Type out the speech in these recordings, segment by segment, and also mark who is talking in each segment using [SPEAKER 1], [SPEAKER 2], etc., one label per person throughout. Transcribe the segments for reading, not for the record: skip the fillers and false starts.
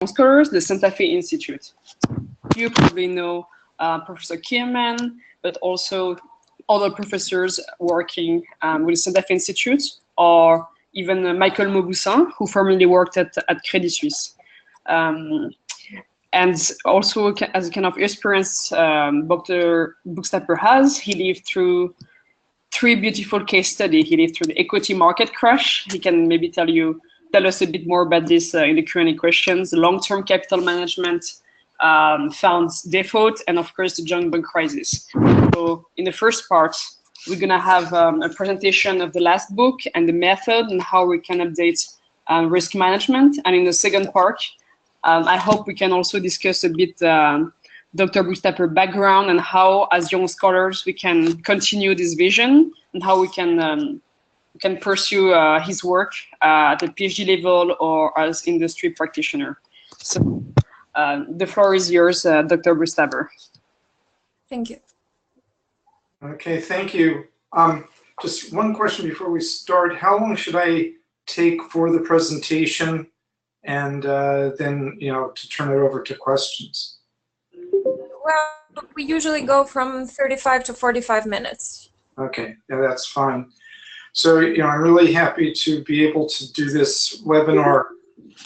[SPEAKER 1] scholars, the Santa Fe Institute. You probably know Professor Kierman, but also other professors working with the Santa Fe Institute, or even Michael Mauboussin, who formerly worked at Crises. And also, as a kind of experience Dr. Bookstaber has, he lived through 3 beautiful case studies. He lived through the equity market crash. He can maybe tell us a bit more about this in the Q&A questions. The long-term capital management funds default, and of course the junk bond crisis. So in the first part, we're gonna have a presentation of the last book and the method and how we can update risk management. And in the second part, I hope we can also discuss a bit Dr. Bookstaber's background and how, as young scholars, we can continue this vision and how we can pursue his work at the PhD level or as industry practitioner. So the floor is yours, Dr. Bookstaber.
[SPEAKER 2] Thank you.
[SPEAKER 3] Okay, thank you. Just one question before we start. How long should I take for the presentation, and then, to turn it over to questions?
[SPEAKER 2] Well, we usually go from 35 to 45 minutes.
[SPEAKER 3] Okay, yeah, that's fine. So, I'm really happy to be able to do this webinar.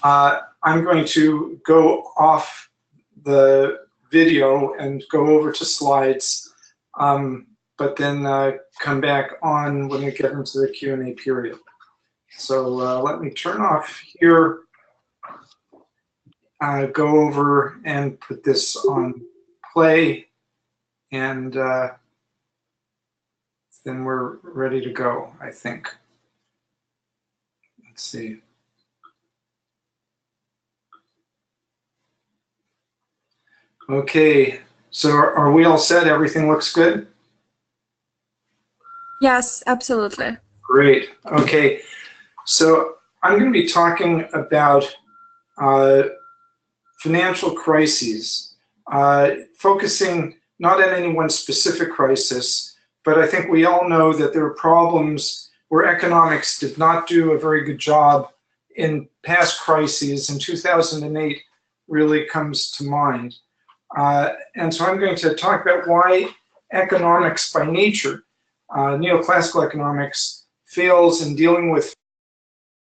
[SPEAKER 3] I'm going to go off the video and go over to slides, but then come back on when we get into the Q&A period. So let me turn off here, go over and put this on play, and then we're ready to go, I think. Let's see. Okay, so are we all set? Everything looks good?
[SPEAKER 2] Yes, absolutely.
[SPEAKER 3] Great. Okay, so I'm going to be talking about financial crises, focusing not on any one specific crisis, but I think we all know that there are problems where economics did not do a very good job in past crises, and 2008 really comes to mind. And so I'm going to talk about why economics by nature, neoclassical economics, fails in dealing with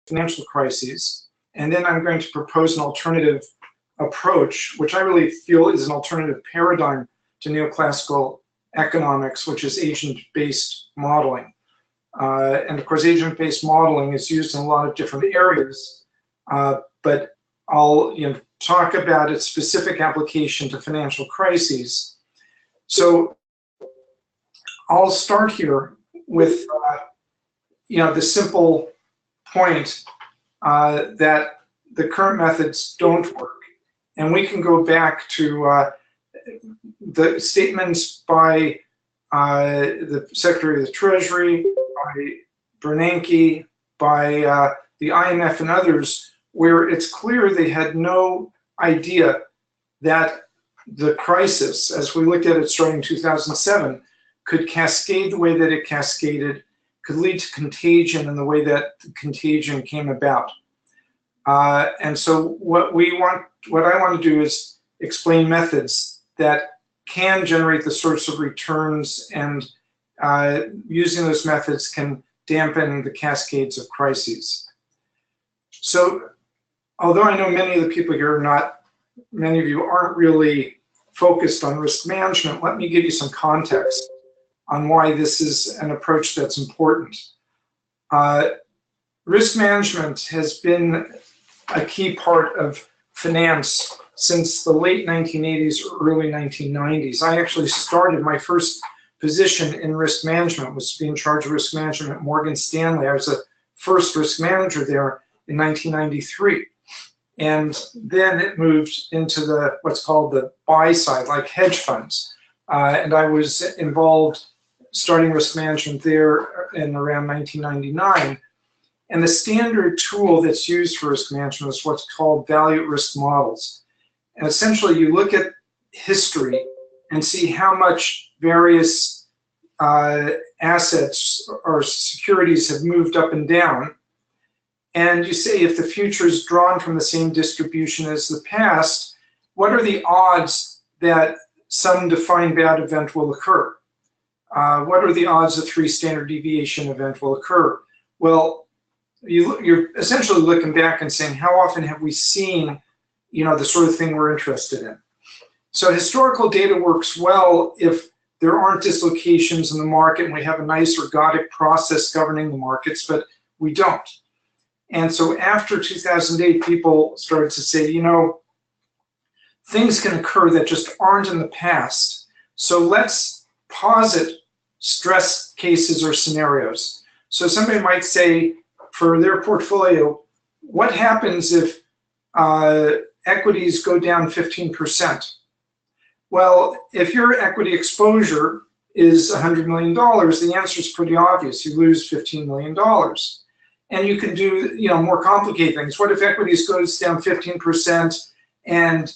[SPEAKER 3] financial crises. And then I'm going to propose an alternative approach, which I really feel is an alternative paradigm to neoclassical economics, which is agent-based modeling. And of course, agent-based modeling is used in a lot of different areas, but I'll talk about its specific application to financial crises. So I'll start here with the simple point that the current methods don't work. And we can go back to the statements by the Secretary of the Treasury, by Bernanke, by the IMF and others, where it's clear they had no idea that the crisis, as we looked at it starting in 2007, could cascade the way that it cascaded, could lead to contagion in the way that the contagion came about. And so what I want to do is explain methods that can generate the sorts of returns, and using those methods can dampen the cascades of crises. So although I know many of the people here many of you aren't really focused on risk management, let me give you some context on why this is an approach that's important. Risk management has been a key part of finance since the late 1980s or early 1990s. I actually started my first position in risk management, was to be in charge of risk management at Morgan Stanley. I was the first risk manager there in 1993. And then it moved into what's called the buy side, like hedge funds. And I was involved starting risk management there in around 1999. And the standard tool that's used for risk management is what's called value at risk models. And essentially you look at history and see how much various assets or securities have moved up and down. and you say if the future is drawn from the same distribution as the past, what are the odds that some defined bad event will occur? What are the odds a 3 standard deviation event will occur? Well, you're essentially looking back and saying, how often have we seen, the sort of thing we're interested in? So historical data works well if there aren't dislocations in the market and we have a nice ergodic process governing the markets, but we don't. And so after 2008, people started to say, things can occur that just aren't in the past. So let's posit stress cases or scenarios. So somebody might say, for their portfolio, what happens if equities go down 15%? Well, if your equity exposure is $100 million, the answer is pretty obvious. You lose $15 million. And you can do, more complicated things. What if equities goes down 15% and,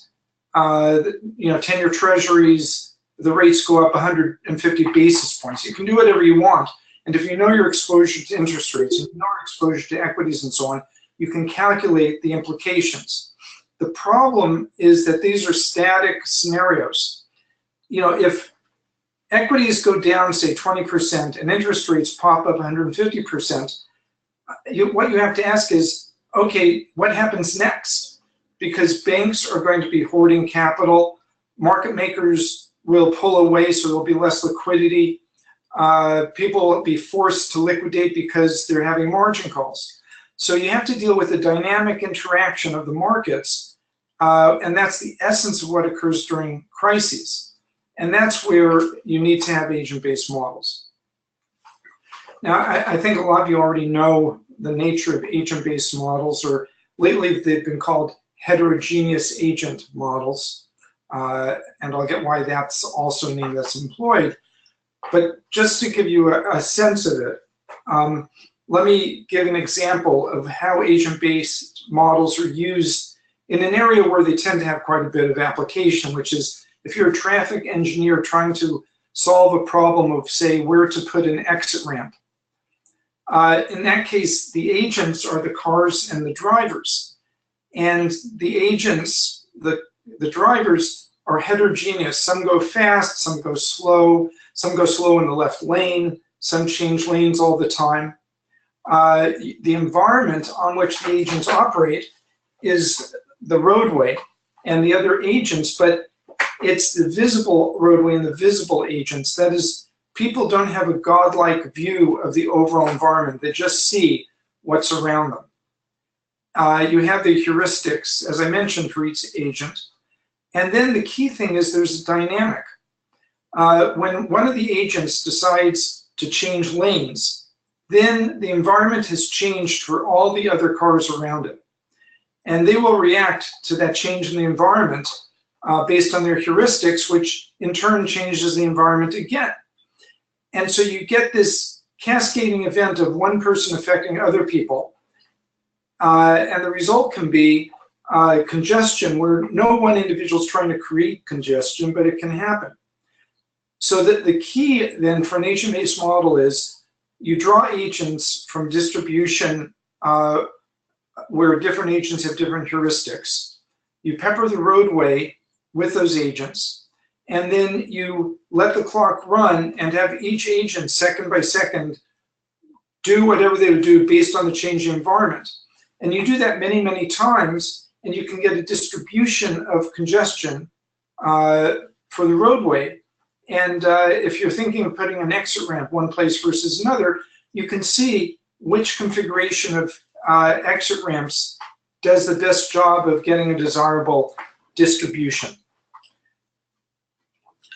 [SPEAKER 3] 10-year treasuries, the rates go up 150 basis points? You can do whatever you want. And if you know your exposure to interest rates, and you know your exposure to equities and so on, you can calculate the implications. The problem is that these are static scenarios. If equities go down, say, 20% and interest rates pop up 150%, what you have to ask is, okay, what happens next? Because banks are going to be hoarding capital, market makers will pull away, so there'll be less liquidity. People will be forced to liquidate because they're having margin calls. So you have to deal with the dynamic interaction of the markets, and that's the essence of what occurs during crises. And that's where you need to have agent-based models. Now, I think a lot of you already know the nature of agent-based models, or lately they've been called heterogeneous agent models, and I'll get why that's also a name that's employed. But just to give you a sense of it, let me give an example of how agent-based models are used in an area where they tend to have quite a bit of application, which is if you're a traffic engineer trying to solve a problem of, say, where to put an exit ramp. In that case, the agents are the cars and the drivers. And the agents, the drivers, are heterogeneous. Some go fast, some go slow in the left lane, some change lanes all the time. The environment on which the agents operate is the roadway and the other agents, but it's the visible roadway and the visible agents. That is, people don't have a godlike view of the overall environment. They just see what's around them. You have the heuristics, as I mentioned, for each agent. And then the key thing is there's a dynamic. When one of the agents decides to change lanes, then the environment has changed for all the other cars around it. And they will react to that change in the environment based on their heuristics, which in turn changes the environment again. And so you get this cascading event of one person affecting other people. And the result can be congestion, where no one individual is trying to create congestion, but it can happen. So the key then for an agent-based model is you draw agents from distribution where different agents have different heuristics. You pepper the roadway with those agents, and then you let the clock run and have each agent second by second do whatever they would do based on the changing environment. And you do that many, many times, and you can get a distribution of congestion for the roadway. And if you're thinking of putting an exit ramp one place versus another, you can see which configuration of exit ramps does the best job of getting a desirable distribution.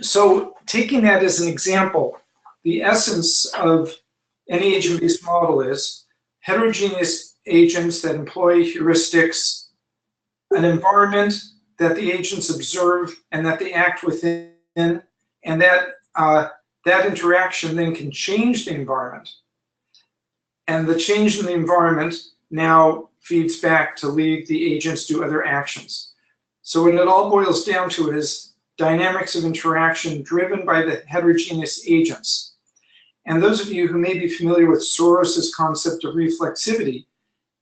[SPEAKER 3] So taking that as an example, the essence of any agent-based model is heterogeneous agents that employ heuristics, an environment that the agents observe and that they act within, and that that interaction then can change the environment. And the change in the environment now feeds back to lead the agents do other actions. So when it all boils down to it is dynamics of interaction driven by the heterogeneous agents. And those of you who may be familiar with Soros's concept of reflexivity,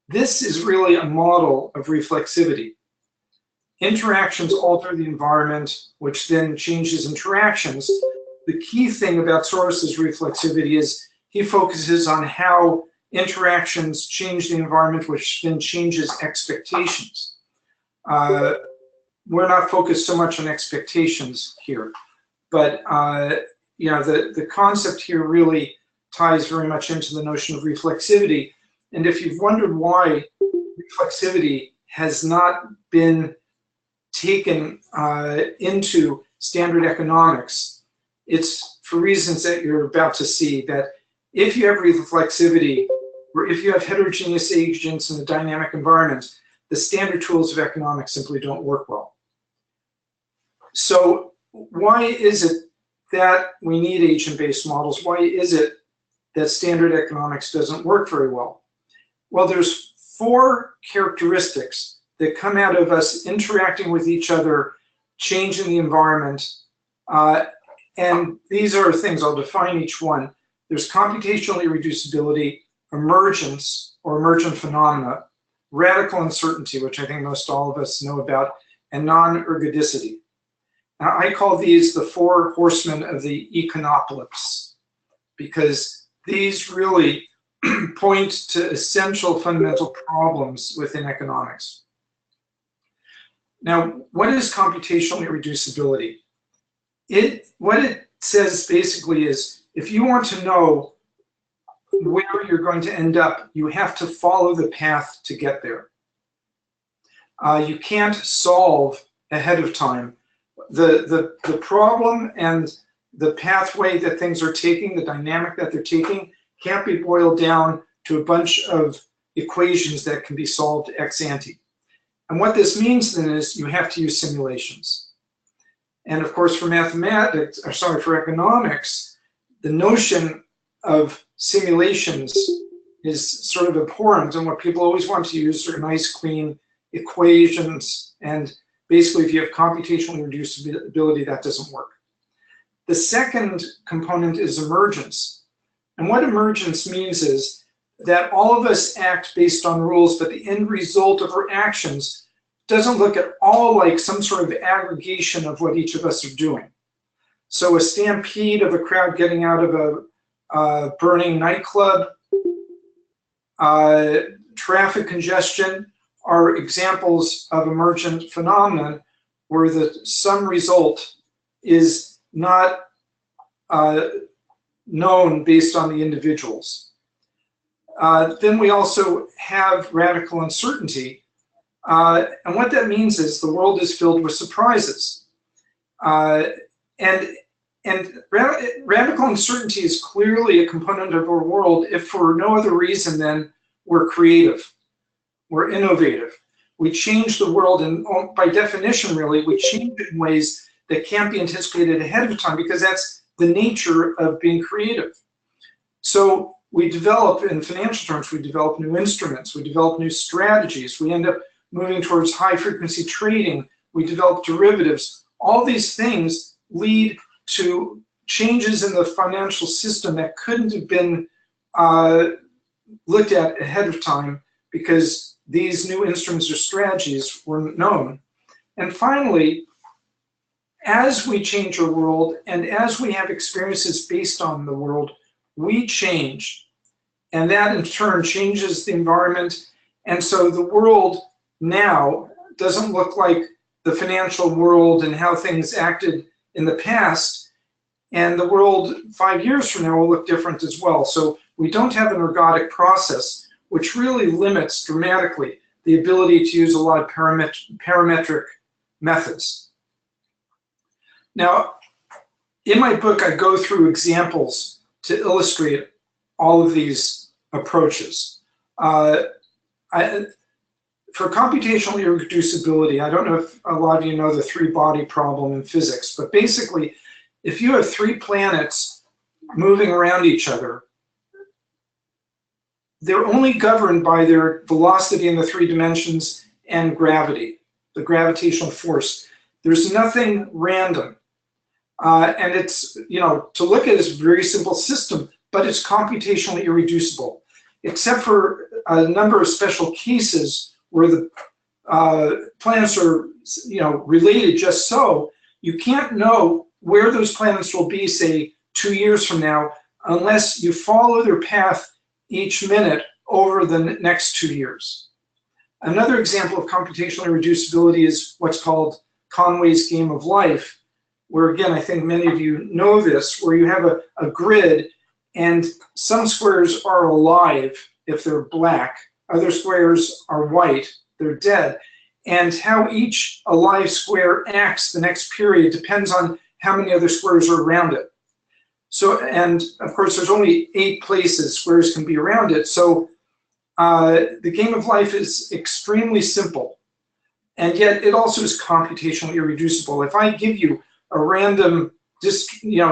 [SPEAKER 3] This is really a model of reflexivity. Interactions alter the environment, which then changes interactions. The key thing about Soros's reflexivity is he focuses on how interactions change the environment, which then changes expectations. We're not focused so much on expectations here, but you know, the concept here really ties very much into the notion of reflexivity. And if you've wondered why reflexivity has not been taken into standard economics, it's for reasons that you're about to see, that if you have reflexivity, or if you have heterogeneous agents in a dynamic environment, the standard tools of economics simply don't work well. So why is it that we need agent-based models? Why is it that standard economics doesn't work very well? Well, there's 4 characteristics that come out of us interacting with each other, changing the environment, and these are things, I'll define each one. There's computational irreducibility, emergence or emergent phenomena, radical uncertainty, which I think most all of us know about, and non-ergodicity. Now, I call these the 4 horsemen of the econopolis, because these really point to essential fundamental problems within economics. Now, what is computational irreducibility? What it says basically is, if you want to know where you're going to end up, you have to follow the path to get there. You can't solve ahead of time. The problem and the pathway that things are taking, the dynamic that they're taking, can't be boiled down to a bunch of equations that can be solved ex ante. And what this means then is you have to use simulations. And of course, for mathematics, or sorry, for economics, the notion of simulations is sort of abhorrent, and what people always want to use are nice, clean equations, and basically, if you have computational reducibility, that doesn't work. The second component is emergence. And what emergence means is that all of us act based on rules, but the end result of our actions doesn't look at all like some sort of aggregation of what each of us are doing. So a stampede of a crowd getting out of a burning nightclub, traffic congestion, are examples of emergent phenomenon where the sum result is not known based on the individuals. Then we also have radical uncertainty. And what that means is the world is filled with surprises. And radical uncertainty is clearly a component of our world if for no other reason than we're creative. We're innovative. We change the world, and by definition, really, we change it in ways that can't be anticipated ahead of time, because that's the nature of being creative. So we develop, in financial terms, we develop new instruments, we develop new strategies, we end up moving towards high-frequency trading, we develop derivatives. All these things lead to changes in the financial system that couldn't have been looked at ahead of time, because these new instruments or strategies were known. And finally, as we change our world and as we have experiences based on the world, we change. And that in turn changes the environment. And so the world now doesn't look like the financial world and how things acted in the past. And the world 5 years from now will look different as well. So we don't have an ergodic process, which really limits dramatically the ability to use a lot of parametric methods. Now, in my book, I go through examples to illustrate all of these approaches. For computational irreducibility, I don't know if a lot of you know the 3-body problem in physics, but basically, if you have 3 planets moving around each other, they're only governed by their velocity in the 3 dimensions and gravity, the gravitational force. There's nothing random. And it's, you know, to look at it, it's a very simple system, but it's computationally irreducible. Except for a number of special cases where the planets are, related just so, you can't know where those planets will be, say, 2 years from now, unless you follow their path each minute over the next 2 years. Another example of computational irreducibility is what's called Conway's game of life, where, again, I think many of you know this, where you have a grid and some squares are alive if they're black, other squares are white, they're dead. And how each alive square acts the next period depends on how many other squares are around it. So, and of course, there's only 8 places squares can be around it. So the game of life is extremely simple, and yet it also is computationally irreducible. If I give you a random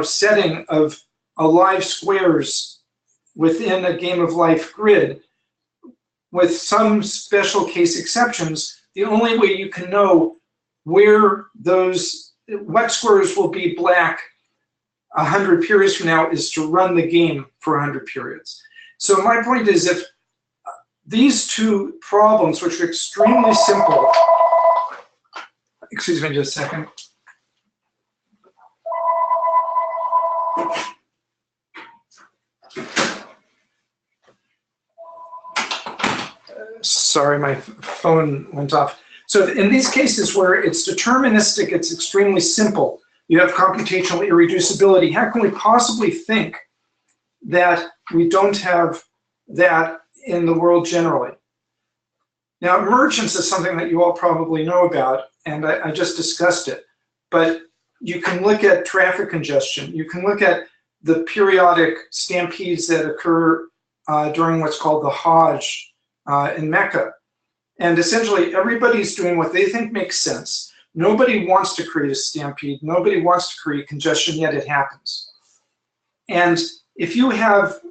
[SPEAKER 3] setting of alive squares within a game of life grid, with some special case exceptions, the only way you can know where what squares will be black 100 periods from now is to run the game for 100 periods. So my point is, if these two problems, which are extremely simple, excuse me just a second. Sorry, my phone went off. So in these cases where it's deterministic, it's extremely simple. You have computational irreducibility. How can we possibly think that we don't have that in the world generally? Now, emergence is something that you all probably know about, and I just discussed it. But you can look at traffic congestion. You can look at the periodic stampedes that occur during what's called the Hajj in Mecca. And essentially, everybody's doing what they think makes sense. Nobody wants to create a stampede. Nobody wants to create congestion, yet it happens. And if you have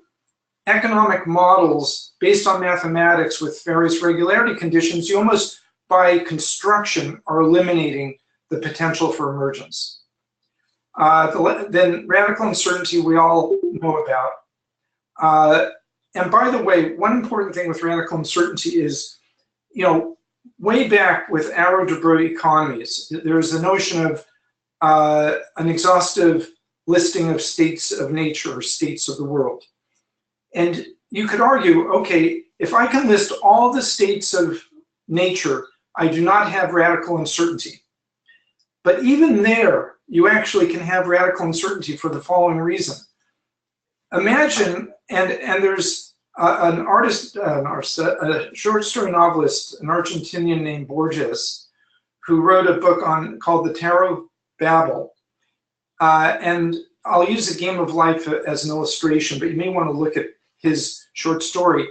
[SPEAKER 3] economic models based on mathematics with various regularity conditions, you almost, by construction, are eliminating the potential for emergence. Then radical uncertainty we all know about. And by the way, one important thing with radical uncertainty is, way back with Arrow-Debreu economies, there's a notion of an exhaustive listing of states of nature or states of the world. And you could argue, okay, if I can list all the states of nature, I do not have radical uncertainty. But even there, you actually can have radical uncertainty for the following reason. Imagine, and there's an artist, a short story novelist, an Argentinian named Borges, who wrote a book called The Tower of Babel. And I'll use a game of life as an illustration, but you may want to look at his short story.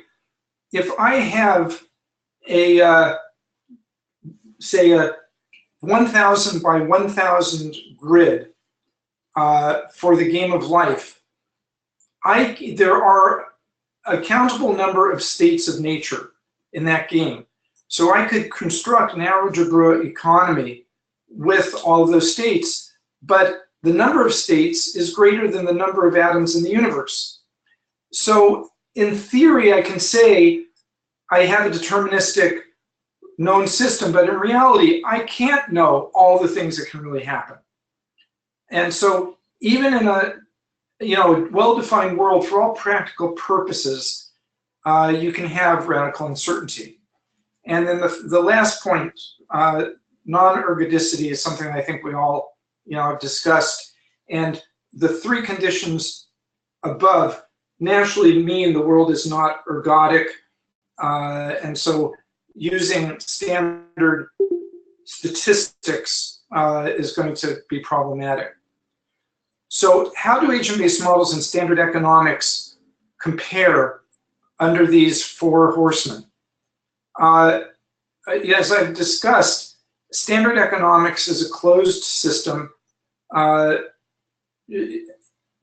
[SPEAKER 3] If I have say a 1,000 by 1,000 grid for the game of life, there are a countable number of states of nature in that game. So I could construct an Arrow-Debreu economy with all of those states, but the number of states is greater than the number of atoms in the universe. So in theory, I can say I have a deterministic known system, but in reality, I can't know all the things that can really happen. And so even in a well-defined world, for all practical purposes, you can have radical uncertainty. And then the last point, non-ergodicity, is something I think we all have discussed. And the 3 conditions above naturally mean the world is not ergodic. And so using standard statistics is going to be problematic. So how do agent-based models and standard economics compare under these 4 horsemen? As I've discussed, standard economics is a closed system.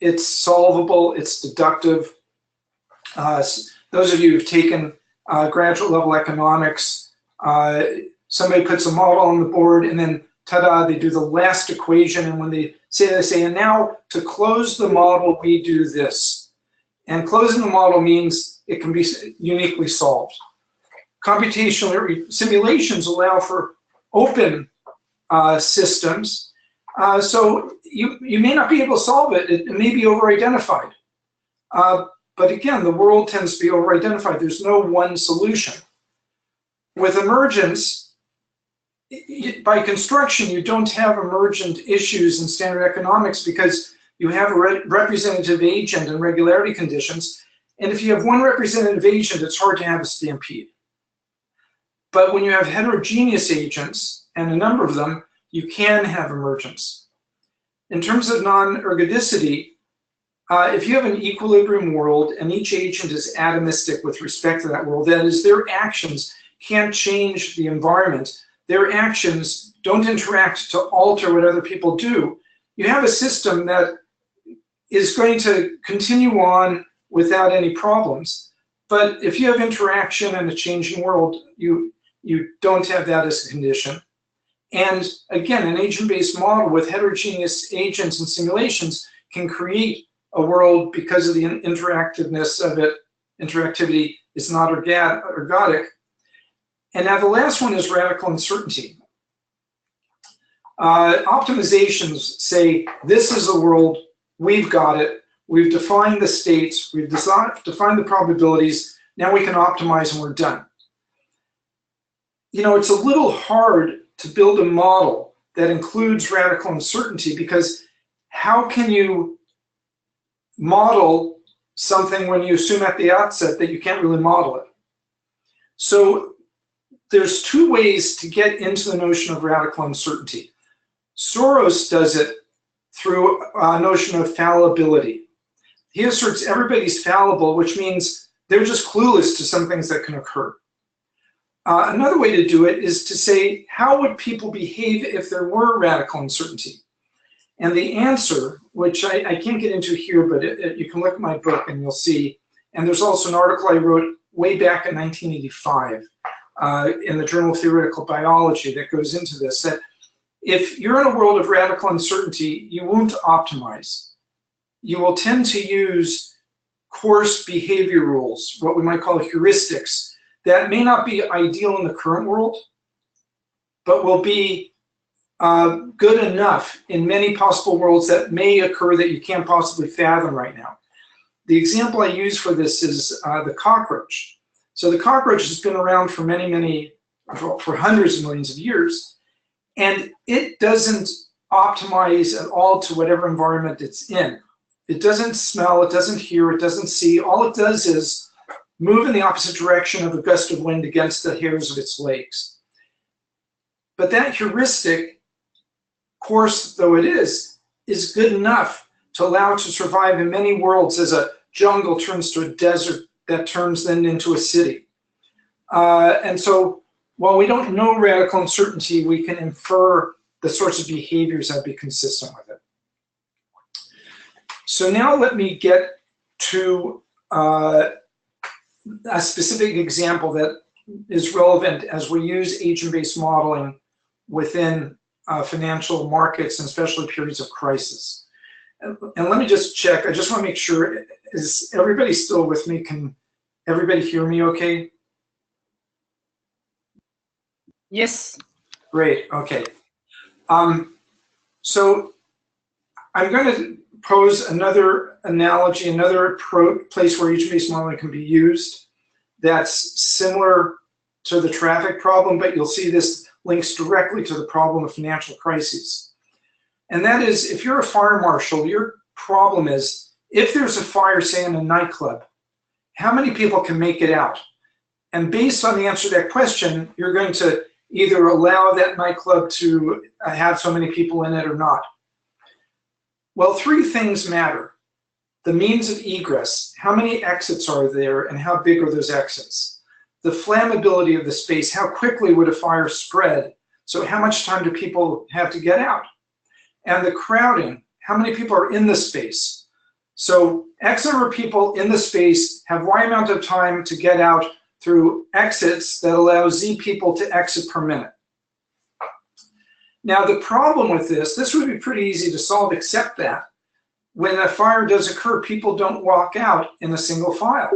[SPEAKER 3] It's solvable, it's deductive. Those of you who've taken graduate level economics, somebody puts a model on the board and then ta-da, they do the last equation, and when they say, and now to close the model, we do this. And closing the model means it can be uniquely solved. computational simulations allow for open systems. So you may not be able to solve it. It may be over-identified. But again, the world tends to be over-identified. There's no one solution. With emergence, by construction, you don't have emergent issues in standard economics because you have a representative agent and regularity conditions. And if you have one representative agent, it's hard to have a stampede. But when you have heterogeneous agents, and a number of them, you can have emergence. In terms of non-ergodicity, if you have an equilibrium world and each agent is atomistic with respect to that world, that is, their actions can't change the environment, their actions don't interact to alter what other people do, you have a system that is going to continue on without any problems. But if you have interaction in a changing world, you don't have that as a condition. And again, an agent-based model with heterogeneous agents and simulations can create a world because of the interactiveness of it. Interactivity is not ergodic. And now the last one is radical uncertainty. Optimizations say, this is a world, we've got it, we've defined the states, we've defined the probabilities, now we can optimize and we're done. You know, it's a little hard to build a model that includes radical uncertainty because how can you model something when you assume at the outset that you can't really model it? So there's two ways to get into the notion of radical uncertainty. Soros does it through a notion of fallibility. He asserts everybody's fallible, which means they're just clueless to some things that can occur. Another way to do it is to say, how would people behave if there were radical uncertainty? And the answer, which I can't get into here, but you can look at my book and you'll see, and there's also an article I wrote way back in 1985 in the Journal of Theoretical Biology that goes into this, that if you're in a world of radical uncertainty, you won't optimize. You will tend to use coarse behavior rules, what we might call heuristics, that may not be ideal in the current world, but will be good enough in many possible worlds that may occur that you can't possibly fathom right now. The example I use for this is the cockroach. So the cockroach has been around for for hundreds of millions of years, and it doesn't optimize at all to whatever environment it's in. It doesn't smell, it doesn't hear, it doesn't see. All it does is move in the opposite direction of a gust of wind against the hairs of its legs. But that heuristic, coarse though it is good enough to allow it to survive in many worlds as a jungle turns to a desert that turns then into a city. And so while we don't know radical uncertainty, we can infer the sorts of behaviors that would be consistent with it. So now let me get to a specific example that is relevant as we use agent-based modeling within financial markets and especially periods of crisis. And let me just check. I just want to make sure, is everybody still with me? Can everybody hear me okay?
[SPEAKER 1] Yes.
[SPEAKER 3] Great, okay. So I'm going to pose another analogy, another place where agent-based modeling can be used that's similar to the traffic problem, but you'll see this links directly to the problem of financial crises. And that is, if you're a fire marshal, your problem is, if there's a fire, say in a nightclub, how many people can make it out? And based on the answer to that question, you're going to either allow that nightclub to have so many people in it or not. Well, three things matter. The means of egress, how many exits are there and how big are those exits? The flammability of the space, how quickly would a fire spread? So how much time do people have to get out? And the crowding, how many people are in the space? So X number of people in the space have Y amount of time to get out through exits that allow Z people to exit per minute. Now the problem with this would be pretty easy to solve, except that when a fire does occur, people don't walk out in a single file.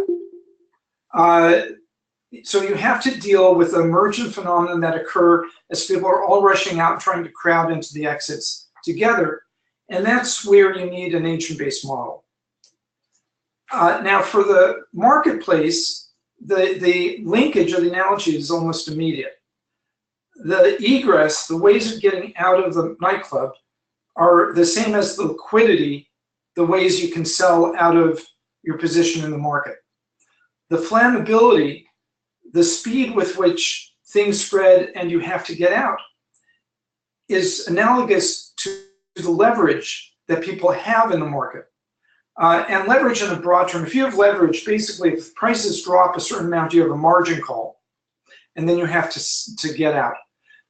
[SPEAKER 3] So you have to deal with the emergent phenomenon that occur as people are all rushing out and trying to crowd into the exits together. And that's where you need an agent-based model. Now for the marketplace, the linkage or the analogy is almost immediate. The egress, the ways of getting out of the nightclub, are the same as the liquidity, the ways you can sell out of your position in the market. The flammability, the speed with which things spread and you have to get out, is analogous to the leverage that people have in the market. And leverage in a broad term, if you have leverage, basically if prices drop a certain amount, you have a margin call, and then you have to get out.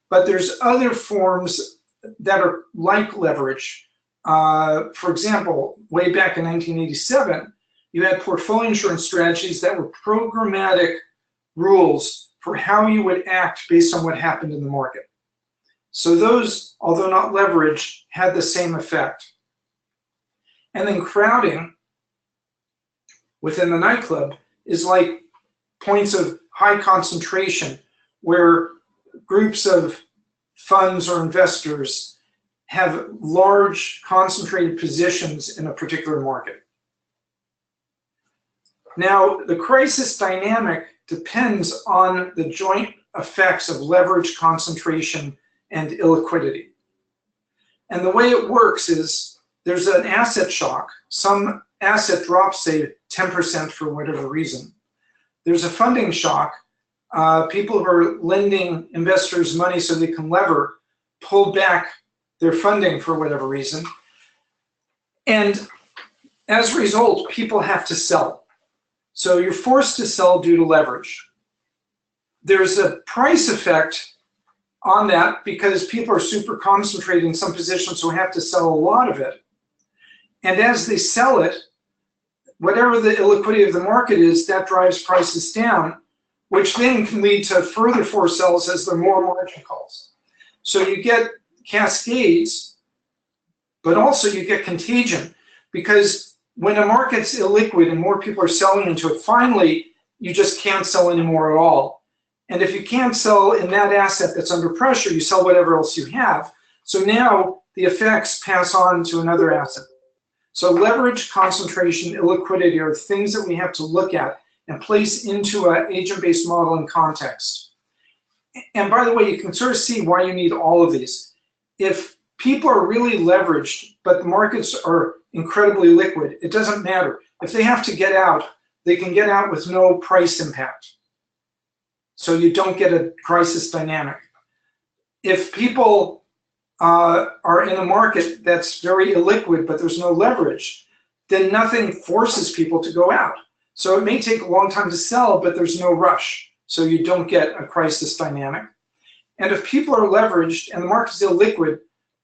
[SPEAKER 3] But there's other forms that are like leverage. For example, way back in 1987, you had portfolio insurance strategies that were programmatic rules for how you would act based on what happened in the market. So those, although not leverage, had the same effect. And then crowding within the nightclub is like points of high concentration where groups of funds or investors have large concentrated positions in a particular market. Now, the crisis dynamic depends on the joint effects of leverage, concentration, and illiquidity. And the way it works is there's an asset shock. Some asset drops, say 10% for whatever reason. There's a funding shock. People who are lending investors money so they can lever pull back their funding for whatever reason. And as a result, people have to sell. So you're forced to sell due to leverage. There's a price effect on that because people are super concentrated in some position, so we have to sell a lot of it. And as they sell it, whatever the illiquidity of the market is, that drives prices down, which then can lead to further forced sells as there are more margin calls. So you get cascades, but also you get contagion, because when a market's illiquid and more people are selling into it, finally, you just can't sell anymore at all. And if you can't sell in that asset that's under pressure, you sell whatever else you have. So now the effects pass on to another asset. So leverage, concentration, illiquidity are things that we have to look at and place into an agent-based model in context. And by the way, you can sort of see why you need all of these. If people are really leveraged, but the markets are incredibly liquid, it doesn't matter. If they have to get out, they can get out with no price impact. So you don't get a crisis dynamic. If people are in a market that's very illiquid, but there's no leverage, then nothing forces people to go out. So it may take a long time to sell, but there's no rush. So you don't get a crisis dynamic. And if people are leveraged and the market's illiquid,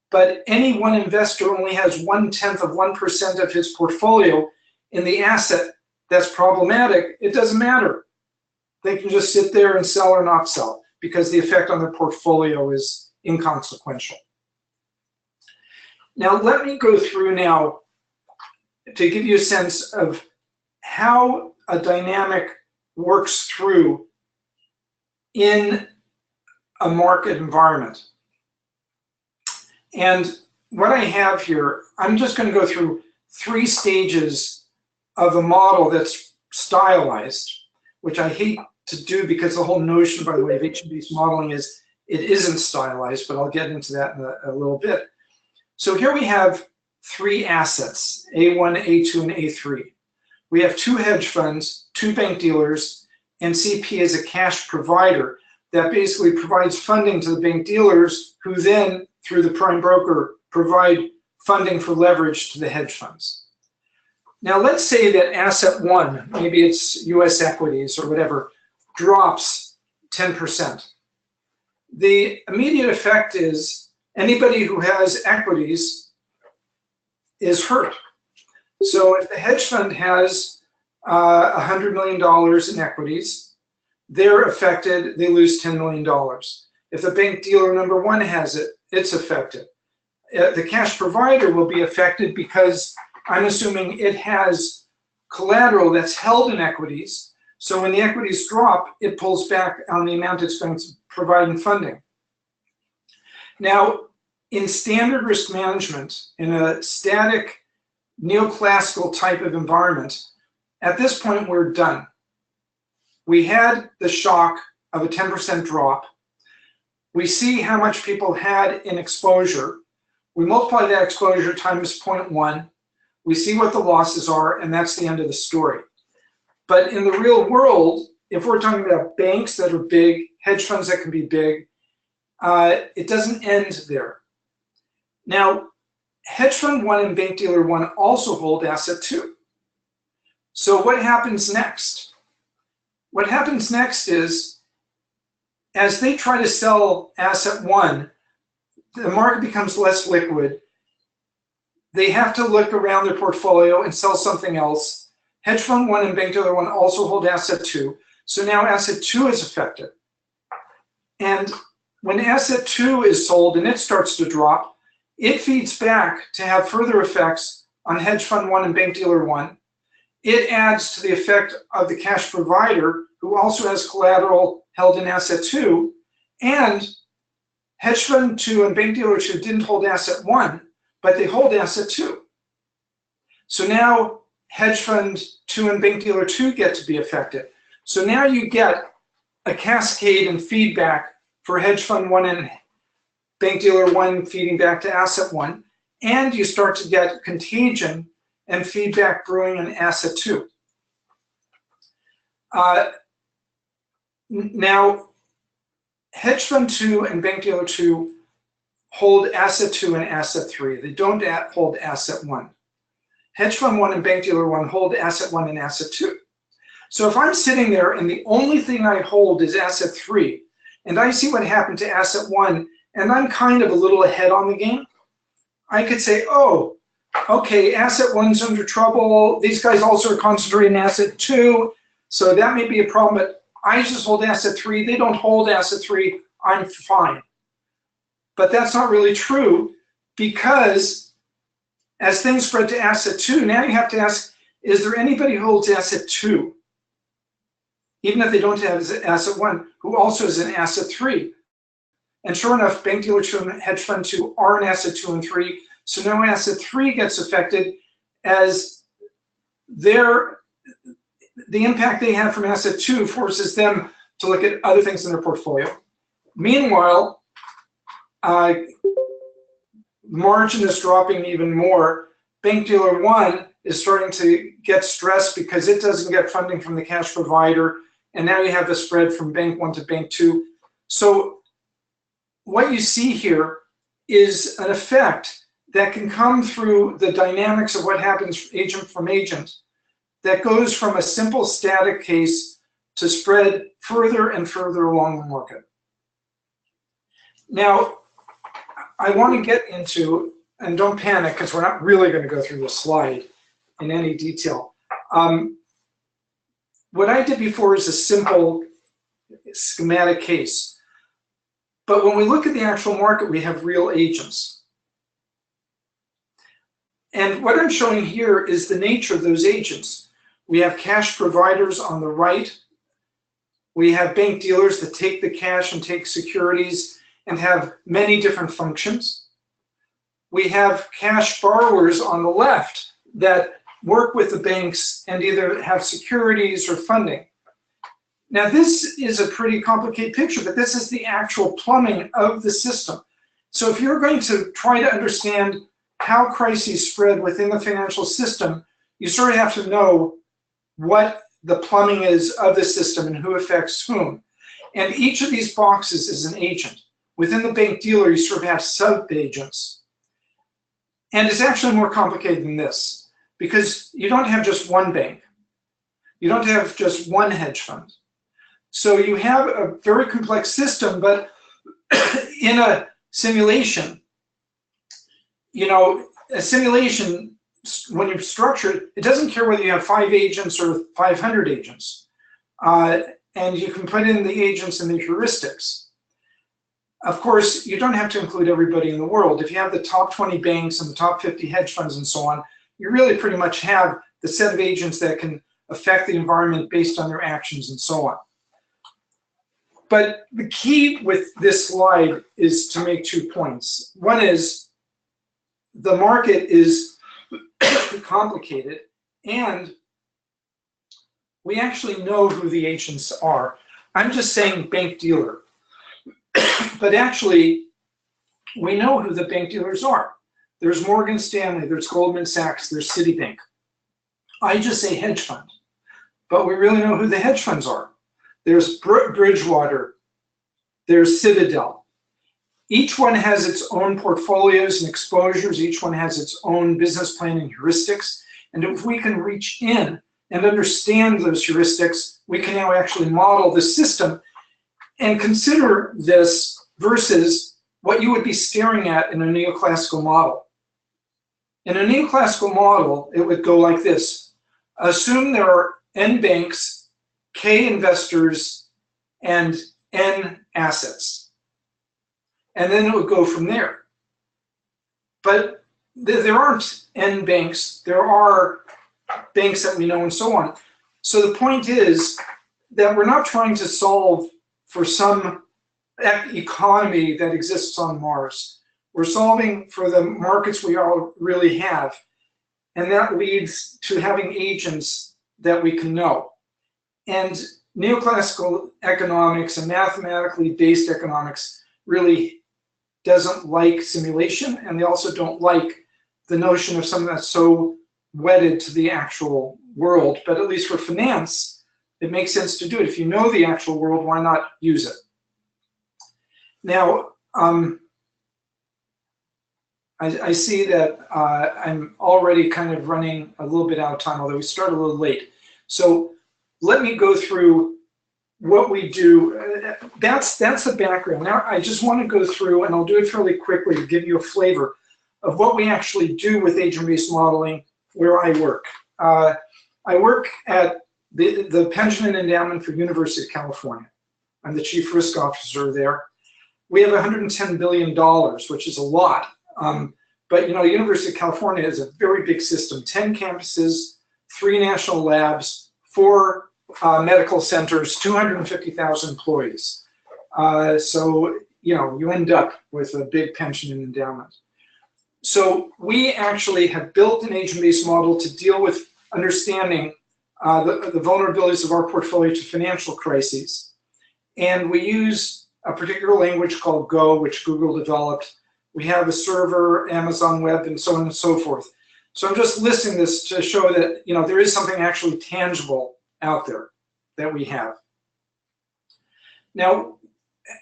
[SPEAKER 3] but any one investor only has 0.1% of his portfolio in the asset that's problematic, it doesn't matter. They can just sit there and sell or not sell because the effect on their portfolio is inconsequential. Now, let me go through now to give you a sense of how a dynamic works through in a market environment. And what I have here, I'm just going to go through 3 stages of a model that's stylized, which I hate to do because the whole notion, by the way, of agent-based modeling is it isn't stylized, but I'll get into that in a little bit. So here we have 3 assets, A1, A2, and A3. We have 2 hedge funds, 2 bank dealers, and CP is a cash provider that basically provides funding to the bank dealers who then, through the prime broker, provide funding for leverage to the hedge funds. Now let's say that asset 1, maybe it's US equities or whatever, drops 10%. The immediate effect is anybody who has equities is hurt. So if the hedge fund has $100 million in equities, they're affected, they lose $10 million. If the bank dealer number 1 has it, it's affected. The cash provider will be affected because I'm assuming it has collateral that's held in equities. So when the equities drop, it pulls back on the amount it's going to provide in funding. Now, in standard risk management, in a static neoclassical type of environment, at this point, we're done. We had the shock of a 10% drop. We see how much people had in exposure. We multiply that exposure times 0.1. We see what the losses are, and that's the end of the story. But in the real world, if we're talking about banks that are big, hedge funds that can be big, it doesn't end there. Now, hedge fund 1 and bank dealer 1 also hold asset 2. So what happens next? What happens next is, as they try to sell asset 1, the market becomes less liquid. They have to look around their portfolio and sell something else. Hedge fund 1 and bank dealer 1 also hold asset 2. So now asset 2 is affected. And when asset 2 is sold and it starts to drop, it feeds back to have further effects on hedge fund 1 and bank dealer 1. It adds to the effect of the cash provider, who also has collateral held in asset 2, and hedge fund 2 and bank dealer 2 didn't hold asset 1, but they hold asset 2. So now hedge fund 2 and bank dealer 2 get to be affected. So now you get a cascade and feedback for hedge fund 1 and bank dealer 1 feeding back to asset 1, and you start to get contagion and feedback brewing in asset 2. Now, hedge fund 2 and bank dealer 2 hold asset 2 and asset 3. They don't hold asset 1. Hedge fund 1 and bank dealer 1 hold asset 1 and asset 2. So if I'm sitting there and the only thing I hold is asset 3, and I see what happened to asset 1, and I'm kind of a little ahead on the game, I could say, oh, okay, asset 1's under trouble. These guys also are concentrating asset 2, so that may be a problem, but I just hold asset 3. They don't hold asset 3. I'm fine. But that's not really true, because as things spread to asset 2, now you have to ask, is there anybody who holds asset 2, even if they don't have asset 1, who also is in asset 3? And sure enough, bank dealer 2 and hedge fund 2 are in asset 2 and 3. So now asset 3 gets affected as the impact they have from asset 2 forces them to look at other things in their portfolio. Meanwhile, margin is dropping even more. Bank dealer 1 is starting to get stressed because it doesn't get funding from the cash provider, and now you have the spread from bank 1 to bank 2. So what you see here is an effect that can come through the dynamics of what happens agent from agent, that goes from a simple static case to spread further and further along the market. Now, I want to get into, and don't panic because we're not really going to go through this slide in any detail. What I did before is a simple schematic case. But when we look at the actual market, we have real agents. And what I'm showing here is the nature of those agents. We have cash providers on the right. We have bank dealers that take the cash and take securities and have many different functions. We have cash borrowers on the left that work with the banks and either have securities or funding. Now, this is a pretty complicated picture, but this is the actual plumbing of the system. So if you're going to try to understand how crises spread within the financial system, you sort of have to know what the plumbing is of the system and who affects whom. And each of these boxes is an agent. Within the bank dealer, you sort of have sub-agents. And it's actually more complicated than this, because you don't have just one bank. You don't have just one hedge fund. So you have a very complex system, but in a simulation, you know, a simulation, when you structure it, it doesn't care whether you have 5 agents or 500 agents. And you can put in the agents and the heuristics. Of course, you don't have to include everybody in the world. If you have the top 20 banks and the top 50 hedge funds and so on, you really pretty much have the set of agents that can affect the environment based on their actions and so on. But the key with this slide is to make 2 points. One is the market is complicated, and we actually know who the agents are. I'm just saying bank dealer, but actually we know who the bank dealers are. There's Morgan Stanley, there's Goldman Sachs, there's Citibank. I just say hedge fund, but we really know who the hedge funds are. There's Bridgewater, there's Citadel. Each one has its own portfolios and exposures. Each one has its own business plan and heuristics. And if we can reach in and understand those heuristics, we can now actually model the system and consider this versus what you would be staring at in a neoclassical model. In a neoclassical model, it would go like this. Assume there are N banks, K investors, and N assets. And then it would go from there. But there aren't N banks, there are banks that we know and so on. So the point is that we're not trying to solve for some economy that exists on Mars. We're solving for the markets we all really have. And that leads to having agents that we can know. And neoclassical economics and mathematically based economics really doesn't like simulation, and they also don't like the notion of something that's so wedded to the actual world. But at least for finance, it makes sense to do it. If you know the actual world, why not use it? Now, I see that I'm already kind of running a little bit out of time, although we started a little late. So let me go through what we do. That's the background. Now I just want to go through, and I'll do it fairly quickly to give you a flavor of what we actually do with agent-based modeling where I work. I work at the Pension and Endowment for University of California. I'm the chief risk officer there. We have $110 billion, which is a lot. But you know, University of California is a very big system, 10 campuses, 3 national labs, 4 medical centers, 250,000 employees. So, you know, you end up with a big pension and endowment. So we actually have built an agent-based model to deal with understanding the vulnerabilities of our portfolio to financial crises. And we use a particular language called Go, which Google developed. We have a server, Amazon Web, and so on and so forth. So I'm just listing this to show that, you know, there is something actually tangible out there that we have. Now,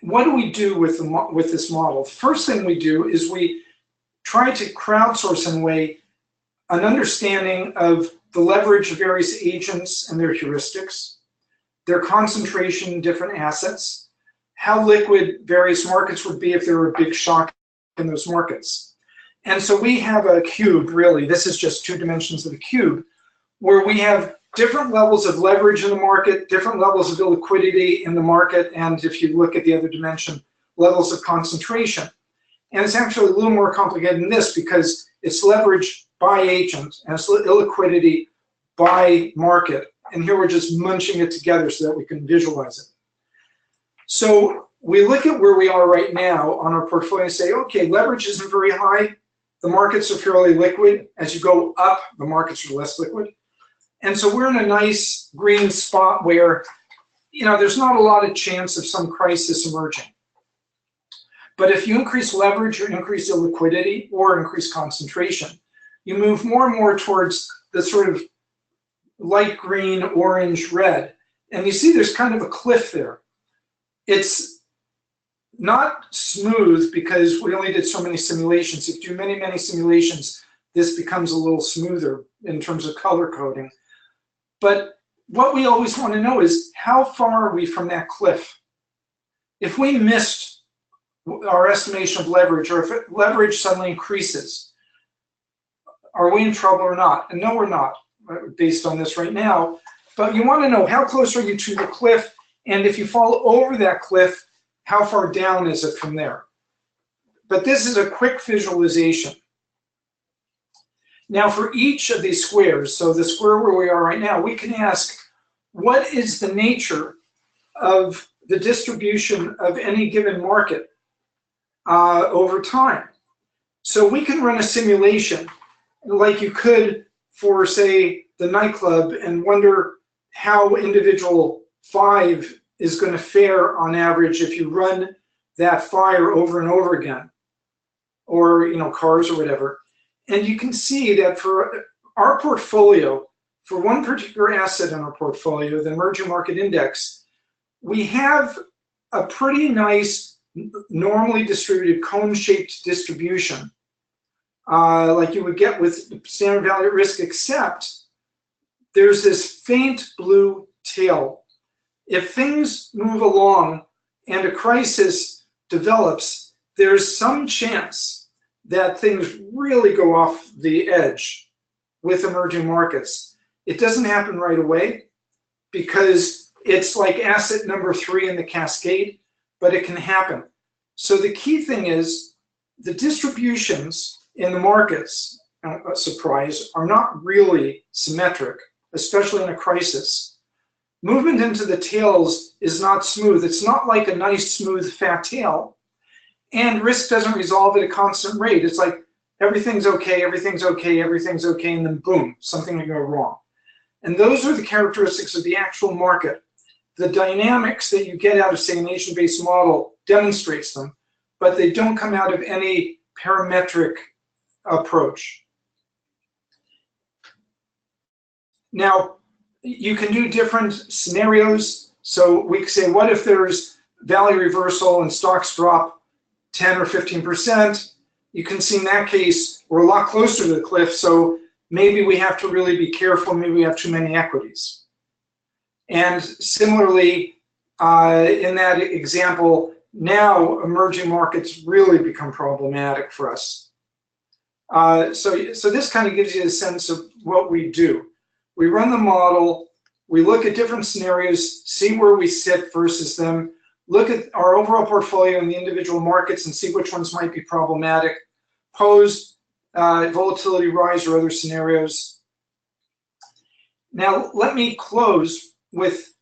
[SPEAKER 3] what do we do with this model? The first thing we do is we try to crowdsource in a way an understanding of the leverage of various agents and their heuristics, their concentration in different assets, how liquid various markets would be if there were a big shock in those markets. And so we have a cube, really. This is just 2 dimensions of the cube, where we have different levels of leverage in the market, different levels of illiquidity in the market, and if you look at the other dimension, levels of concentration. And it's actually a little more complicated than this because it's leverage by agent and it's illiquidity by market. And here we're just munching it together so that we can visualize it. So we look at where we are right now on our portfolio and say, okay, leverage isn't very high. The markets are fairly liquid. As you go up, the markets are less liquid. And so we're in a nice green spot where, you know, there's not a lot of chance of some crisis emerging. But if you increase leverage or increase illiquidity or increase concentration, you move more and more towards the sort of light green, orange, red. And you see there's kind of a cliff there. It's not smooth because we only did so many simulations. If you do many, many simulations, this becomes a little smoother in terms of color coding. But what we always want to know is how far are we from that cliff? If we missed our estimation of leverage, or if leverage suddenly increases, are we in trouble or not? And no, we're not, based on this right now. But you want to know how close are you to the cliff, and if you fall over that cliff, how far down is it from there? But this is a quick visualization. Now for each of these squares, so the square where we are right now, we can ask, what is the nature of the distribution of any given market over time? So we can run a simulation like you could for, say, the nightclub and wonder how individual 5 is going to fare on average if you run that fire over and over again, or cars or whatever. And you can see that for our portfolio, for one particular asset in our portfolio, the emerging market index, we have a pretty nice normally distributed cone-shaped distribution, like you would get with standard value at risk, except there's this faint blue tail. If things move along and a crisis develops, there's some chance that things really go off the edge with emerging markets. It doesn't happen right away because it's like asset number 3 in the cascade, but it can happen. So the key thing is the distributions in the markets, surprise, are not really symmetric, especially in a crisis. Movement into the tails is not smooth. It's not like a nice, smooth, fat tail. And risk doesn't resolve at a constant rate. It's like everything's okay, everything's okay, everything's okay, and then boom, something will go wrong. And those are the characteristics of the actual market. The dynamics that you get out of, say, an Asian-based model demonstrates them, but they don't come out of any parametric approach. Now, you can do different scenarios. So we can say, what if there's value reversal and stocks drop 10 or 15%? You can see in that case, we're a lot closer to the cliff, so maybe we have to really be careful, maybe we have too many equities. And similarly, in that example, now emerging markets really become problematic for us. So this kind of gives you a sense of what we do. We run the model, we look at different scenarios, see where we sit versus them, look at our overall portfolio in the individual markets and see which ones might be problematic, pose volatility rise or other scenarios. Now let me close with,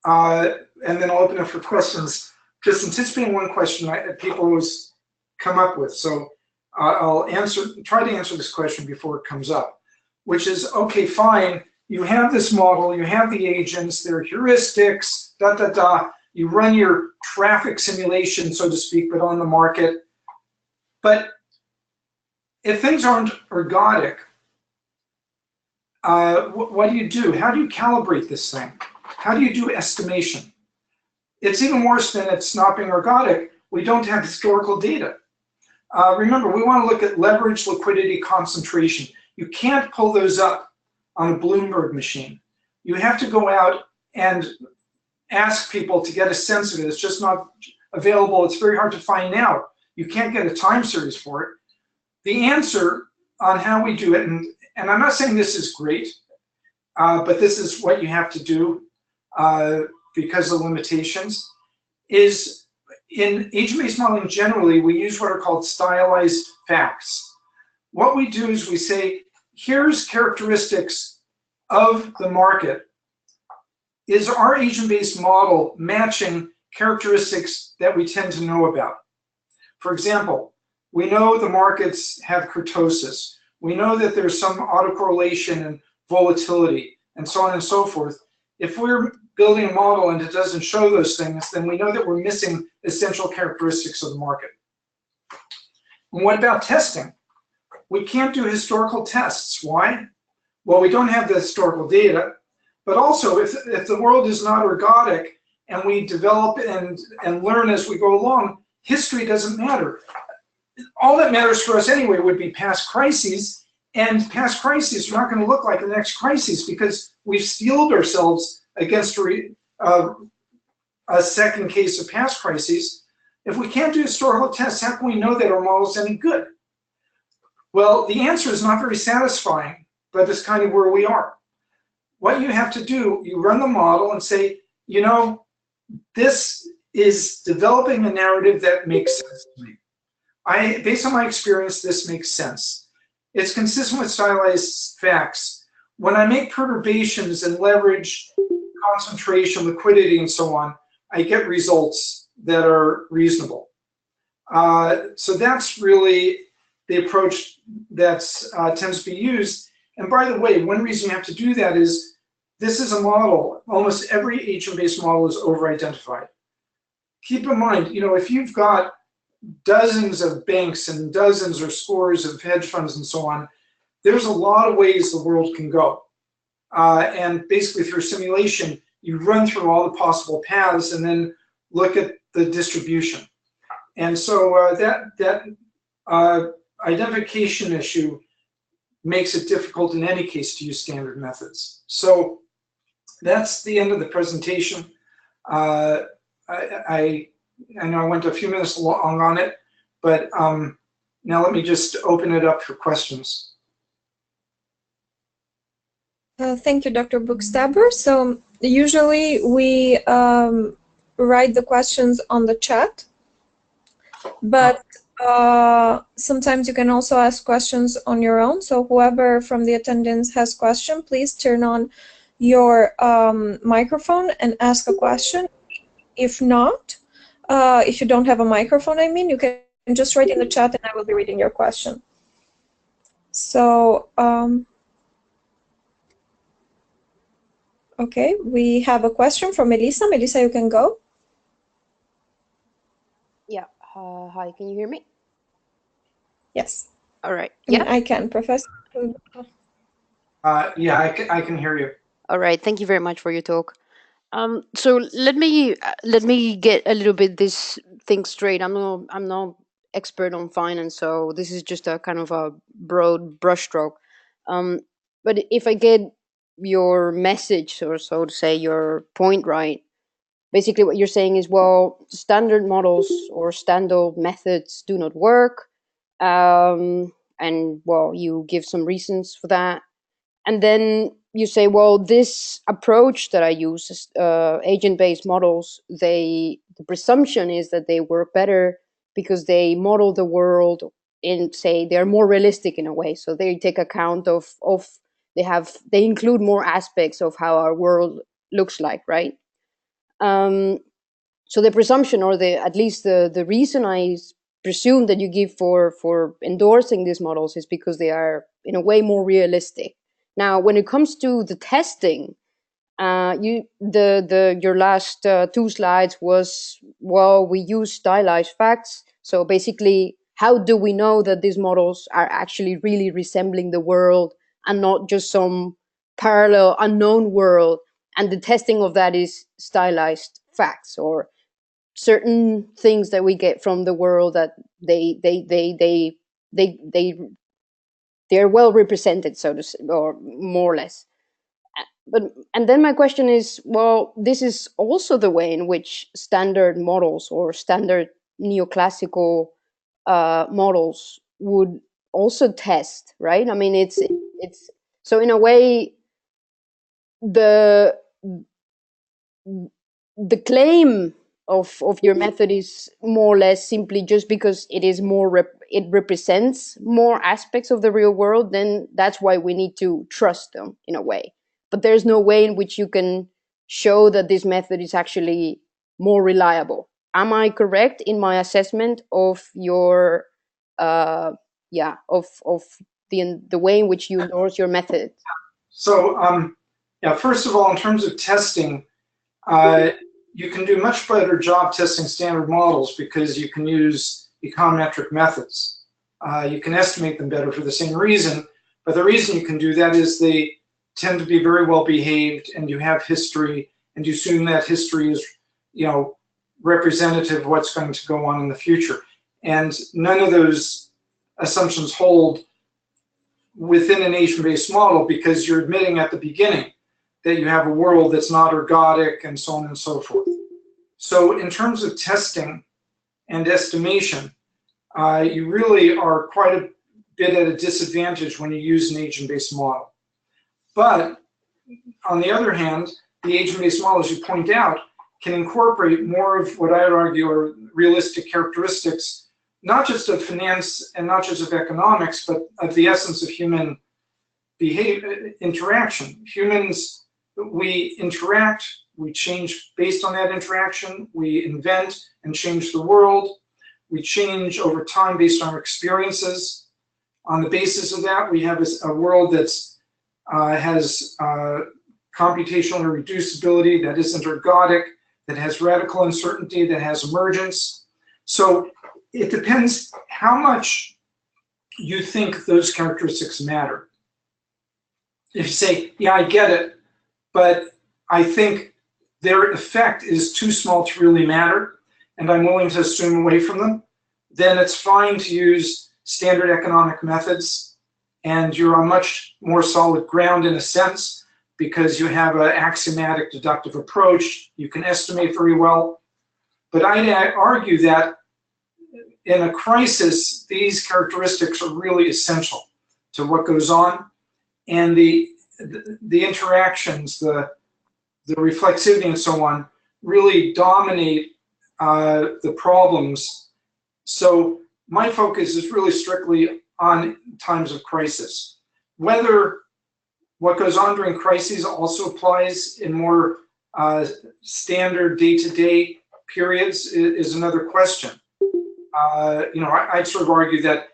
[SPEAKER 3] and then I'll open up for questions, just anticipating one question that people always come up with. So I'll try to answer this question before it comes up, which is, okay, fine, you have this model, you have the agents, there are heuristics, you run your traffic simulation, so to speak, but on the market. But if things aren't ergodic, what do you do? How do you calibrate this thing? How do you do estimation? It's even worse than it's not being ergodic. We don't have historical data. Remember, we want to look at leverage, liquidity, concentration. You can't pull those up on a Bloomberg machine. You have to go out and ask people to get a sense of it. It's just not available. It's very hard to find out. You can't get a time series for it. The answer on how we do it, and I'm not saying this is great, but this is what you have to do because of limitations, is in agent-based modeling generally, we use what are called stylized facts. What we do is we say, here's characteristics of the market. Is our agent-based model matching characteristics that we tend to know about? For example, we know the markets have kurtosis. We know that there's some autocorrelation and volatility, and so on and so forth. If we're building a model and it doesn't show those things, then we know that we're missing essential characteristics of the market. And what about testing? We can't do historical tests. Why? Well, we don't have the historical data, but also if the world is not ergodic and we develop and learn as we go along, history doesn't matter. All that matters for us anyway would be past crises, and past crises are not going to look like the next crisis because we've steeled ourselves against a second case of past crises. If we can't do historical tests, how can we know that our model is any good? Well, the answer is not very satisfying, but that's kind of where we are. What you have to do, you run the model and say, you know, this is developing a narrative that makes sense to me. Based on my experience, this makes sense. It's consistent with stylized facts. When I make perturbations and leverage concentration, liquidity, and so on, I get results that are reasonable. So that's really the approach that tends to be used. And by the way, one reason you have to do that is this is a model. Almost every agent-based model is over-identified. Keep in mind, you know, if you've got dozens of banks and dozens or scores of hedge funds and so on, there's a lot of ways the world can go. And basically through simulation, you run through all the possible paths and then look at the distribution. And so that identification issue makes it difficult in any case to use standard methods. So that's the end of the presentation. I know I went a few minutes long on it, but now let me just open it up for questions.
[SPEAKER 2] Thank you, Dr. Bookstaber. So usually we write the questions on the chat, but sometimes you can also ask questions on your own. So whoever from the attendants has question, please turn on your microphone and ask a question. If not, if you don't have a microphone, I mean, you can just write in the chat and I will be reading your question. So, okay, we have a question from Melissa. Melissa, you can go.
[SPEAKER 4] Yeah. Hi, can you hear me?
[SPEAKER 2] Yes.
[SPEAKER 4] All right.
[SPEAKER 2] Yeah, I can, Professor.
[SPEAKER 3] Yeah, I can hear you.
[SPEAKER 4] All right. Thank you very much for your talk. So let me get a little bit this thing straight. I'm no expert on finance, so this is just a kind of a broad brushstroke. But if I get your message, or so to say, your point right, basically what you're saying is, well, standard models or standard methods do not work, and well, you give some reasons for that. And then you say, well, this approach that I use, agent-based models, the presumption is that they work better because they model the world in, say, they're more realistic in a way. So they take account of they include more aspects of how our world looks like, right? So the presumption, or at least the reason I presume that you give for endorsing these models is because they are in a way more realistic. Now, when it comes to the testing, your last two slides was, well, we use stylized facts. So basically, how do we know that these models are actually really resembling the world and not just some parallel unknown world? And the testing of that is stylized facts, or certain things that we get from the world that they're well represented, so to say, or more or less. And then my question is, well, this is also the way in which standard models or standard neoclassical models would also test, right? I mean, it's so in a way the claim of your method is more or less simply just because it is more it represents more aspects of the real world, then that's why we need to trust them in a way. But there's no way in which you can show that this method is actually more reliable. Am I correct in my assessment of your of the way in which you endorse your method?
[SPEAKER 3] So yeah, first of all, in terms of testing, you can do much better job testing standard models because you can use econometric methods. You can estimate them better for the same reason, but the reason you can do that is they tend to be very well behaved, and you have history, and you assume that history is, you know, representative of what's going to go on in the future. And none of those assumptions hold within an agent-based model because you're admitting at the beginning that you have a world that's not ergodic and so on and so forth. So in terms of testing and estimation, you really are quite a bit at a disadvantage when you use an agent-based model. But on the other hand, the agent-based model, as you point out, can incorporate more of what I would argue are realistic characteristics not just of finance and not just of economics, but of the essence of human behavior, interaction. Humans, we interact, we change based on that interaction, we invent and change the world, we change over time based on our experiences. On the basis of that, we have a world that's has computational reducibility, that isn't ergodic, that has radical uncertainty, that has emergence. So it depends how much you think those characteristics matter. If you say, yeah, I get it, but I think their effect is too small to really matter, and I'm willing to assume away from them, then it's fine to use standard economic methods, and you're on much more solid ground in a sense, because you have an axiomatic deductive approach, you can estimate very well. But I'd argue that in a crisis, these characteristics are really essential to what goes on, and the interactions, the reflexivity and so on, really dominate the problems. So my focus is really strictly on times of crisis. Whether what goes on during crises also applies in more standard day-to-day periods is another question. You know, I'd sort of argue that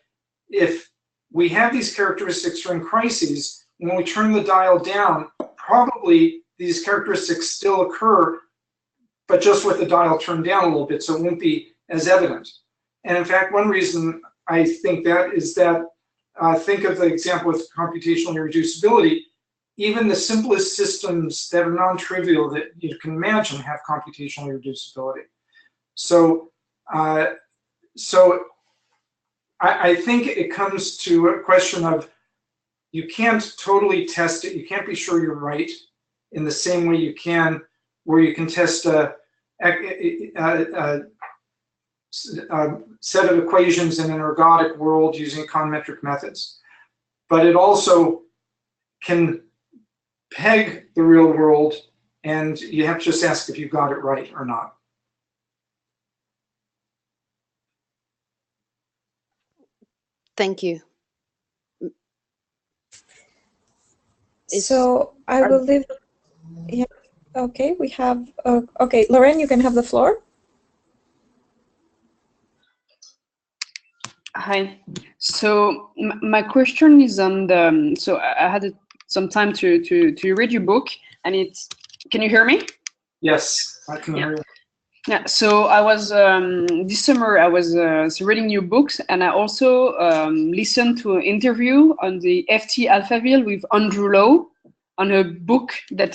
[SPEAKER 3] if we have these characteristics during crises, when we turn the dial down, probably these characteristics still occur, but just with the dial turned down a little bit, so it won't be as evident. And in fact, one reason I think that is that, think of the example with computational irreducibility. Even the simplest systems that are non-trivial that you can imagine have computational irreducibility. So, I think it comes to a question of you can't totally test it. You can't be sure you're right in the same way you can, where you can test a set of equations in an ergodic world using econometric methods. But it also can peg the real world, and you have to just ask if you got it right or not.
[SPEAKER 4] Thank you.
[SPEAKER 2] So I will leave. Yeah. Okay, we have. Okay, Lauren, you can have the floor.
[SPEAKER 1] Hi. So my question is on the. So I had some time to read your book, and it's. Can you hear me?
[SPEAKER 3] Yes, I can hear you.
[SPEAKER 1] Yeah. So I was this summer I was reading your books, and I also listened to an interview on the FT Alphaville with Andrew Lowe on a book that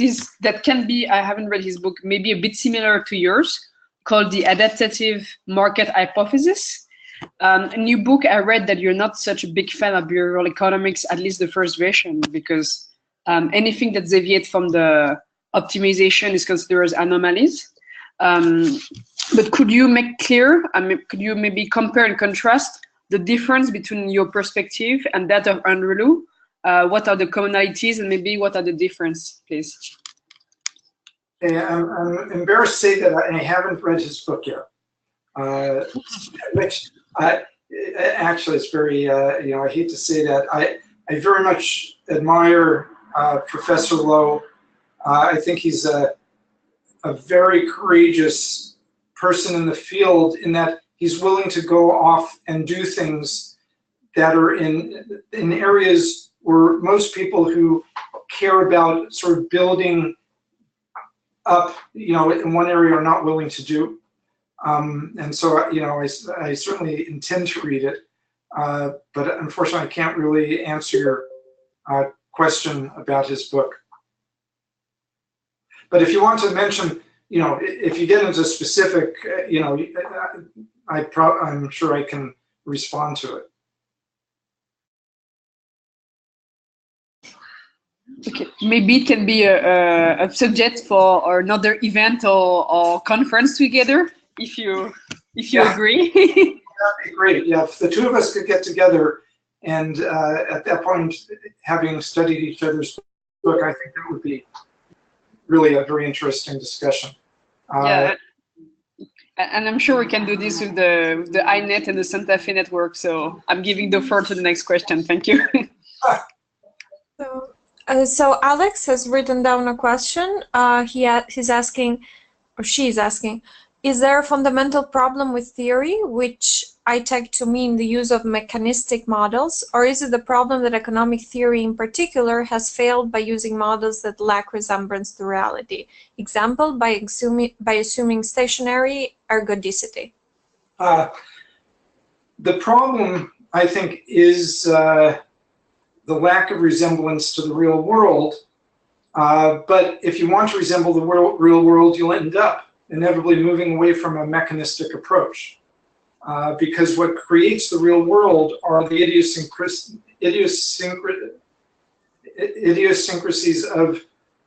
[SPEAKER 1] can be. I haven't read his book. Maybe a bit similar to yours, called The Adaptative Market Hypothesis. A new book I read that you're not such a big fan of behavioral economics, at least the first version, because anything that deviates from the optimization is considered as anomalies. But could you make clear, could you maybe compare and contrast the difference between your perspective and that of Andrew Lowe? What are the commonalities and maybe what are the differences, please?
[SPEAKER 3] I'm embarrassed to say that I haven't read his book yet, which actually it's very, you know, I hate to say that. I very much admire Professor Lowe. I think he's a very courageous person in the field, in that he's willing to go off and do things that are in areas where most people who care about sort of building up, you know, in one area are not willing to do. And so, you know, I certainly intend to read it, but unfortunately I can't really answer your question about his book. But if you want to mention, you know, if you get into specific, you know, I'm sure I can respond to it.
[SPEAKER 1] Okay, maybe it can be a subject for another event or conference together, if you agree.
[SPEAKER 3] That'd be great. Yeah, if the two of us could get together and at that point, having studied each other's book, I think that would be really a very interesting discussion.
[SPEAKER 1] Yeah, And I'm sure we can do this with the INET and the Santa Fe network. So I'm giving the floor to the next question. Thank you.
[SPEAKER 2] So Alex has written down a question. He's asking, or she's asking, is there a fundamental problem with theory, which I take to mean the use of mechanistic models, or is it the problem that economic theory in particular has failed by using models that lack resemblance to reality? Example, by assuming stationary ergodicity.
[SPEAKER 3] The problem, I think, is the lack of resemblance to the real world. But if you want to resemble the real world, you'll end up inevitably moving away from a mechanistic approach. Because what creates the real world are the idiosyncrasies of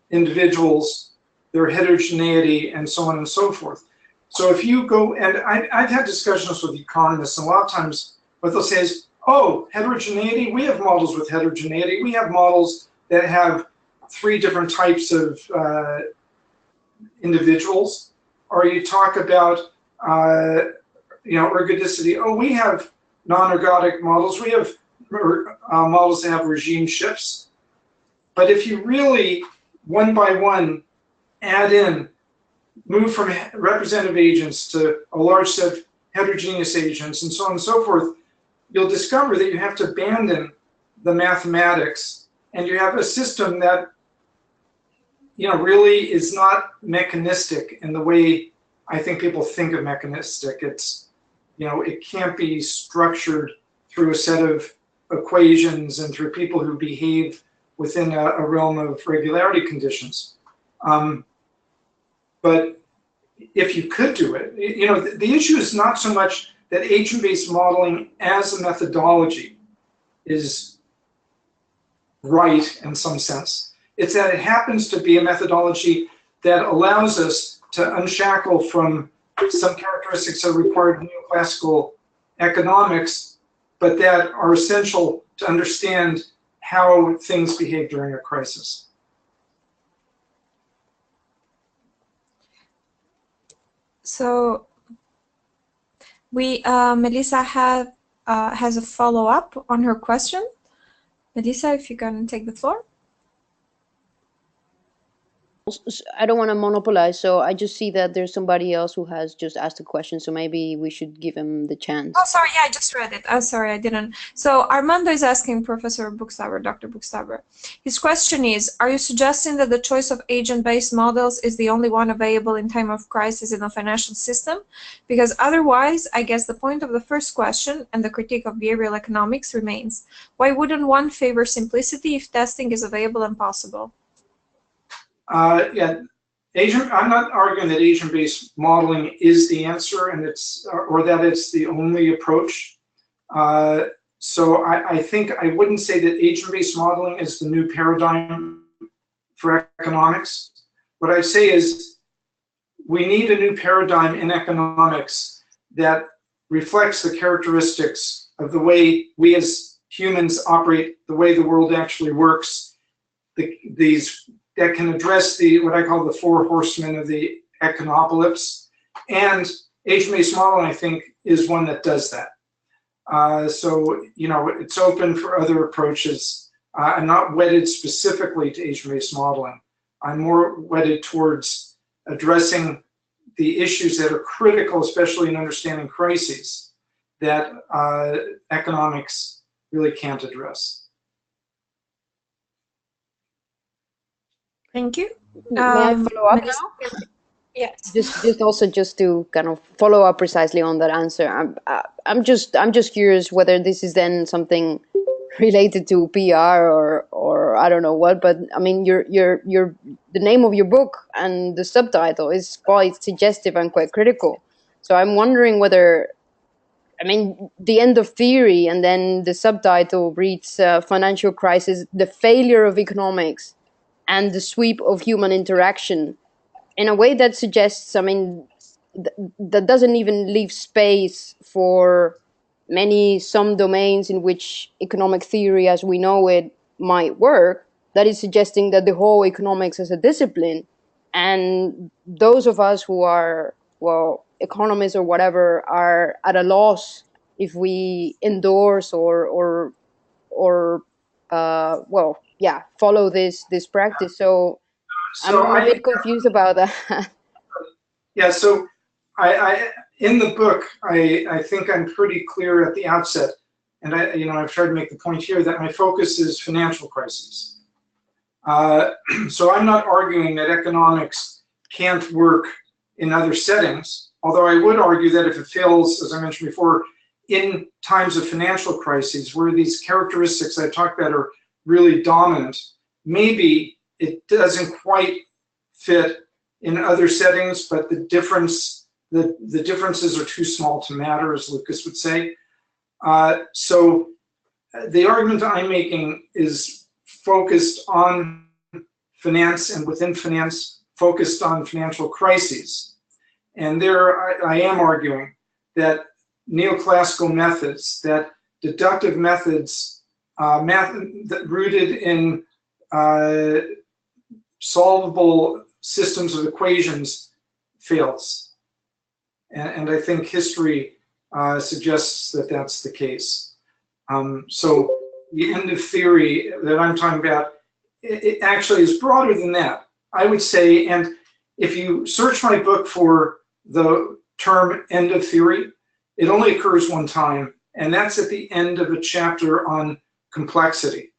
[SPEAKER 3] individuals, their heterogeneity, and so on and so forth. So if you go, and I've had discussions with economists, and a lot of times what they'll say is, oh, heterogeneity, we have models with heterogeneity. We have models that have 3 different types of individuals. Or you talk about, ergodicity. Oh, we have non-ergodic models. We have models that have regime shifts. But if you really, one by one, move from representative agents to a large set of heterogeneous agents and so on and so forth, you'll discover that you have to abandon the mathematics, and you have a system that really is not mechanistic in the way I think people think of mechanistic. It's, it can't be structured through a set of equations and through people who behave within a realm of regularity conditions. But if you could do it, the issue is not so much that agent-based modeling as a methodology is right in some sense. It's that it happens to be a methodology that allows us to unshackle from some characteristics that are required in neoclassical economics, but that are essential to understand how things behave during a crisis.
[SPEAKER 2] So Melissa has a follow-up on her question. Melissa, if you can take the floor.
[SPEAKER 4] I don't want to monopolize, so I just see that there's somebody else who has just asked a question, so maybe we should give him the chance.
[SPEAKER 2] Oh, sorry, yeah, I just read it. Oh, sorry, I didn't. So Armando is asking Professor Bookstaber, Dr. Bookstaber. His question is, are you suggesting that the choice of agent-based models is the only one available in time of crisis in a financial system? Because otherwise, I guess the point of the first question and the critique of behavioral economics remains. Why wouldn't one favor simplicity if testing is available and possible?
[SPEAKER 3] Yeah, I'm not arguing that agent-based modeling is the answer, and or that it's the only approach. So I think I wouldn't say that agent-based modeling is the new paradigm for economics. What I say is we need a new paradigm in economics that reflects the characteristics of the way we as humans operate, the way the world actually works, that can address what I call the 4 horsemen of the econopolis. And agent-based modeling, I think, is one that does that. So, it's open for other approaches. I'm not wedded specifically to agent-based modeling. I'm more wedded towards addressing the issues that are critical, especially in understanding crises, that economics really can't address.
[SPEAKER 2] Thank you.
[SPEAKER 4] May I follow up now?
[SPEAKER 2] Yes.
[SPEAKER 4] Just to kind of follow up precisely on that answer. I'm just curious whether this is then something related to PR or I don't know what. But I mean, the name of your book and the subtitle is quite suggestive and quite critical. So I'm wondering whether, I mean, the end of theory and then the subtitle reads financial crisis, the failure of economics and the sweep of human interaction, in a way that suggests, I mean, that doesn't even leave space for some domains in which economic theory as we know it might work. That is suggesting that the whole economics as a discipline, and those of us who are, well, economists or whatever are at a loss if we endorse or well, yeah, follow this practice. So
[SPEAKER 3] So
[SPEAKER 4] I'm a bit confused about that.
[SPEAKER 3] yeah, so I in the book, I think I'm pretty clear at the outset, and I've tried to make the point here that my focus is financial crises. So I'm not arguing that economics can't work in other settings, although I would argue that if it fails, as I mentioned before, in times of financial crises where these characteristics I talked about are really dominant, maybe it doesn't quite fit in other settings, but the differences are too small to matter, as Lucas would say. So the argument I'm making is focused on finance, and within finance, focused on financial crises. And there I am arguing that neoclassical methods, that deductive methods, that rooted in solvable systems of equations, fails. And I think history suggests that that's the case. So the end of theory that I'm talking about, it actually is broader than that, I would say. And if you search my book for the term end of theory, it only occurs one time, and that's at the end of a chapter on complexity.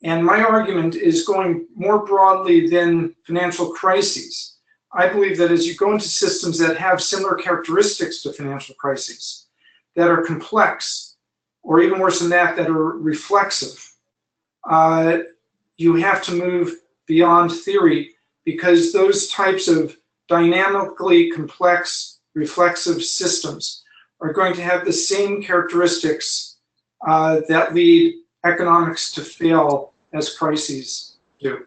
[SPEAKER 3] And my argument is going more broadly than financial crises. I believe that as you go into systems that have similar characteristics to financial crises, that are complex, or even worse than that, that are reflexive, you have to move beyond theory, because those types of dynamically complex reflexive systems are going to have the same characteristics that lead economics to fail as crises do.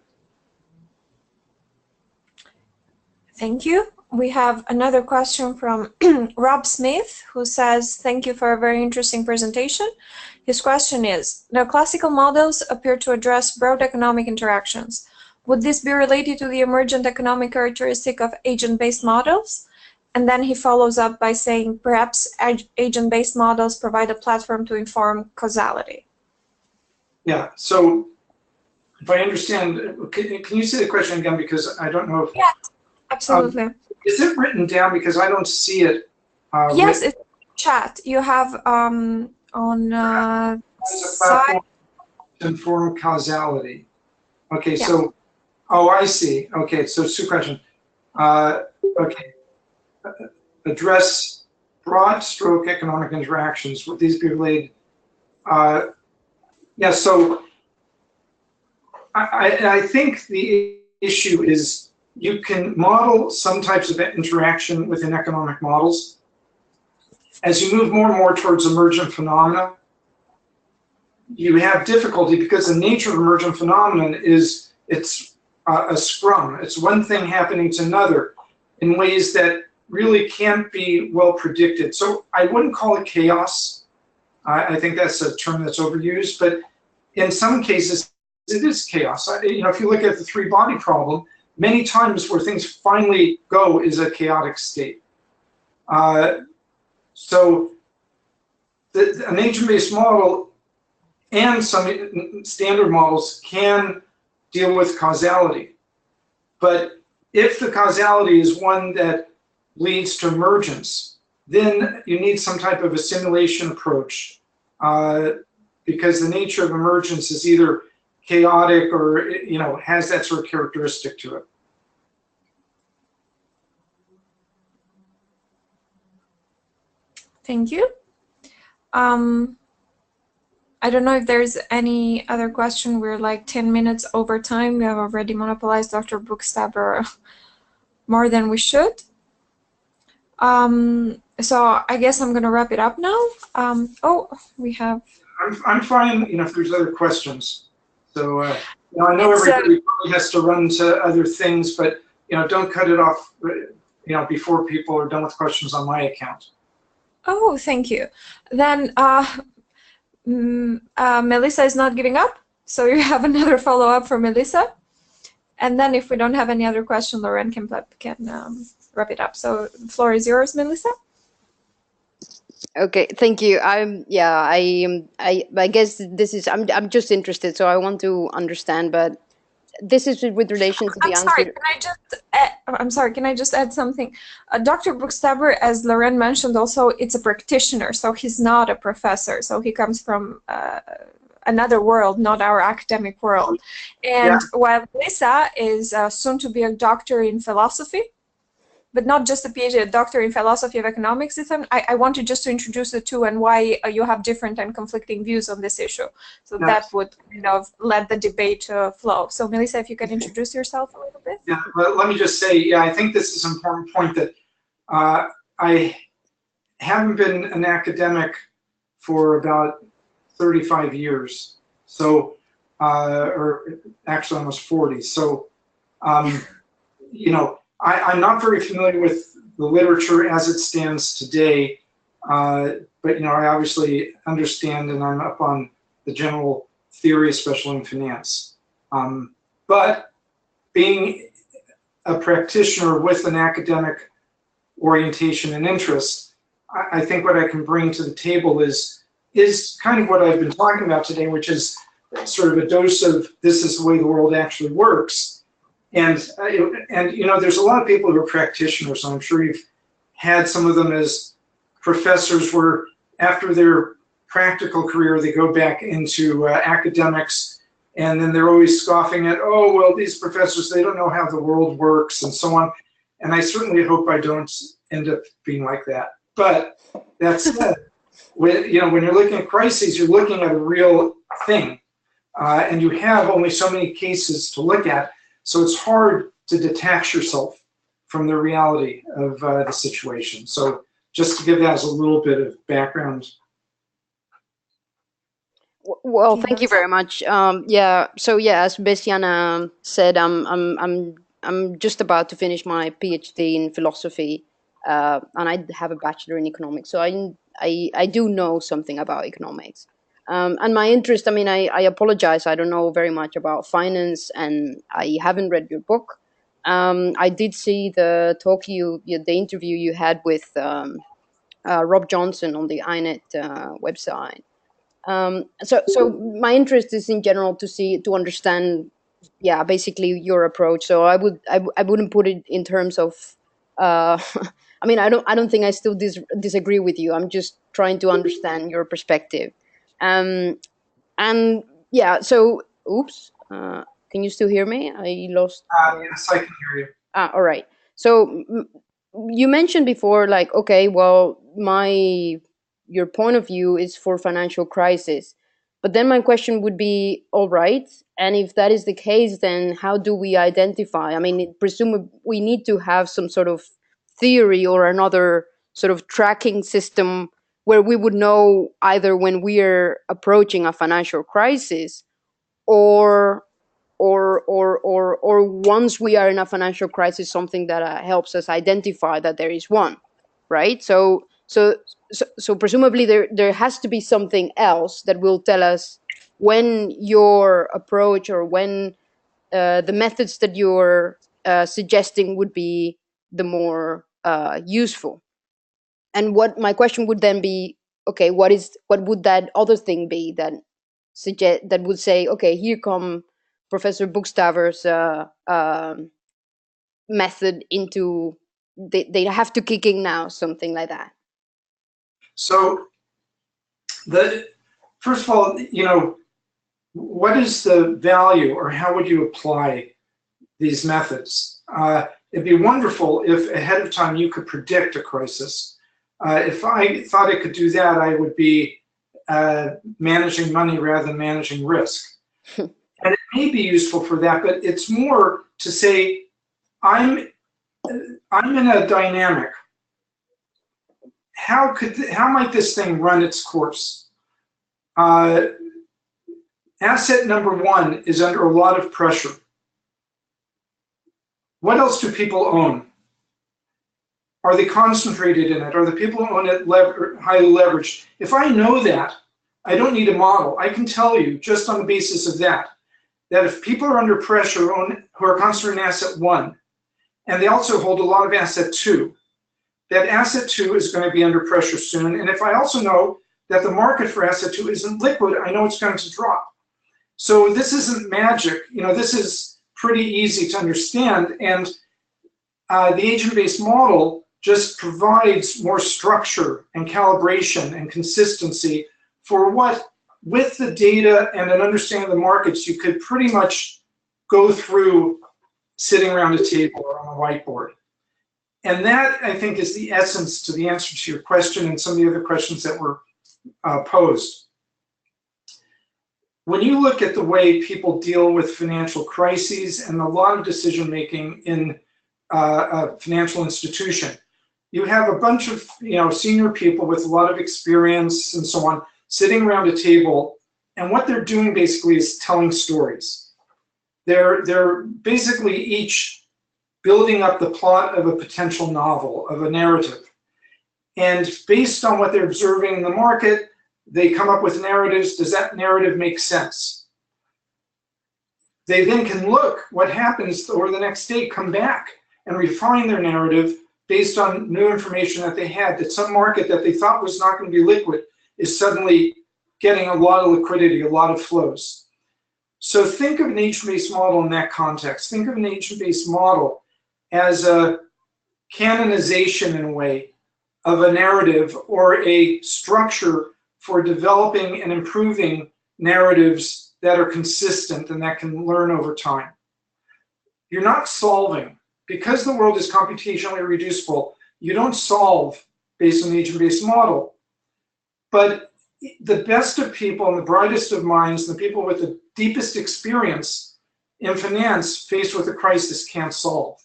[SPEAKER 2] Thank you. We have another question from Rob Smith, who says, thank you for a very interesting presentation. His question is, the classical models appear to address broad economic interactions. Would this be related to the emergent economic characteristic of agent-based models? And then he follows up by saying, perhaps agent-based models provide a platform to inform causality.
[SPEAKER 3] Yeah, so if I understand, can you say the question again, because I don't know if...
[SPEAKER 2] Yeah, absolutely.
[SPEAKER 3] Is it written down, because I don't see it?
[SPEAKER 2] Yes, it's chat. You have on side.
[SPEAKER 3] To inform causality. Okay,
[SPEAKER 2] Yeah.
[SPEAKER 3] so, oh, I see. Okay, so it's two questions. Okay, address broad stroke economic interactions. Would these be related? Yeah, so I think the issue is you can model some types of interaction within economic models. As you move more and more towards emergent phenomena, you have difficulty, because the nature of emergent phenomenon is it's a scrum. It's one thing happening to another in ways that really can't be well predicted. So I wouldn't call it chaos. I think that's a term that's overused, but in some cases it is chaos. If you look at the three-body problem, many times where things finally go is a chaotic state. So an agent-based model and some standard models can deal with causality. But if the causality is one that leads to emergence, then you need some type of a simulation approach, because the nature of emergence is either chaotic or has that sort of characteristic to it.
[SPEAKER 2] Thank you. I don't know if there's any other question. We're like 10 minutes over time. We have already monopolized Dr. Bookstaber more than we should. So I guess I'm going to wrap it up now. Oh, we have...
[SPEAKER 3] I'm fine, if there's other questions. So, I know everybody probably has to run to other things, but, don't cut it off, before people are done with questions on my account.
[SPEAKER 2] Oh, thank you. Then Melissa is not giving up, so you have another follow-up for Melissa. And then if we don't have any other question, Lauren can wrap it up. So the floor is yours, Melissa.
[SPEAKER 4] Okay, thank you. I guess this is, I'm just interested, so I want to understand, but this is with relation to the
[SPEAKER 2] I'm sorry,
[SPEAKER 4] answer.
[SPEAKER 2] can I just I'm sorry, can I just add something? Dr. Bookstaber, as Loren mentioned also, it's a practitioner, so he's not a professor. So he comes from another world, not our academic world. And while Melissa is soon to be a doctor in philosophy, but not just a PhD, a doctor in philosophy of economics, I wanted just to introduce the two and why you have different and conflicting views on this issue. So that would let the debate flow. So Melissa, if you can introduce yourself a little bit.
[SPEAKER 3] Yeah, let me just say, I think this is an important point that I haven't been an academic for about 35 years. So, or actually almost 40. So, I'm not very familiar with the literature as it stands today, but I obviously understand and I'm up on the general theory, especially in finance. But being a practitioner with an academic orientation and interest, I think what I can bring to the table is kind of what I've been talking about today, which is sort of a dose of this is the way the world actually works. And there's a lot of people who are practitioners, and I'm sure you've had some of them as professors where after their practical career, they go back into academics, and then they're always scoffing at, oh, well, these professors, they don't know how the world works, and so on. And I certainly hope I don't end up being like that. But that said, when you're looking at crises, you're looking at a real thing. And you have only so many cases to look at. So it's hard to detach yourself from the reality of the situation. So just to give that as a little bit of background.
[SPEAKER 4] Well, thank you very much. So as Bessiana said, I'm just about to finish my PhD in philosophy, and I have a bachelor in economics. So I do know something about economics. And my interest, I apologize, I don't know very much about finance, and I haven't read your book. I did see the talk the interview you had with Rob Johnson on the INET website. So my interest is in general to understand, basically your approach. So I wouldn't put it in terms of, I don't think I still disagree with you. I'm just trying to understand your perspective. So oops, can you still hear me? I lost.
[SPEAKER 3] Yes, I can hear you.
[SPEAKER 4] All right. So you mentioned before, like, okay, well, your point of view is for financial crisis. But then my question would be, all right, and if that is the case, then how do we identify? Presumably we need to have some sort of theory or another sort of tracking system where we would know either when we are approaching a financial crisis or once we are in a financial crisis, something that helps us identify that there is one, right? So presumably there has to be something else that will tell us when your approach or when the methods that you're suggesting would be the more useful. And what my question would then be, okay, what would that other thing be that would say, okay, here come Professor Bookstaber's method into they have to kick in now, something like that.
[SPEAKER 3] So first of all, what is the value or how would you apply these methods? It'd be wonderful if ahead of time you could predict a crisis. If I thought I could do that, I would be managing money rather than managing risk. And it may be useful for that, but it's more to say, I'm in a dynamic. How might this thing run its course? Asset number one is under a lot of pressure. What else do people own? Are they concentrated in it? Are the people who own it highly leveraged? If I know that, I don't need a model. I can tell you just on the basis of that if people are under pressure who are concentrated in asset one, and they also hold a lot of asset 2. That asset 2 is going to be under pressure soon, and if I also know that the market for asset 2 isn't liquid, I know it's going to drop. So this isn't magic. You know, this is pretty easy to understand, and the agent-based model just provides more structure and calibration and consistency for what, with the data and an understanding of the markets, you could pretty much go through sitting around a table or on a whiteboard. And that, I think, is the essence to the answer to your question and some of the other questions that were posed. When you look at the way people deal with financial crises and a lot of decision making in a financial institution, you have a bunch of senior people with a lot of experience and so on sitting around a table, and what they're doing basically is telling stories. They're basically each building up the plot of a potential novel, of a narrative. And based on what they're observing in the market, they come up with narratives. Does that narrative make sense? They then can look what happens over the next day, come back and refine their narrative based on new information that they had, that some market that they thought was not going to be liquid is suddenly getting a lot of liquidity, a lot of flows. So think of an agent-based model in that context. Think of an agent-based model as a canonization, in a way, of a narrative or a structure for developing and improving narratives that are consistent and that can learn over time. You're not solving. Because the world is computationally reducible, you don't solve based on the agent-based model. But the best of people and the brightest of minds, the people with the deepest experience in finance faced with a crisis can't solve.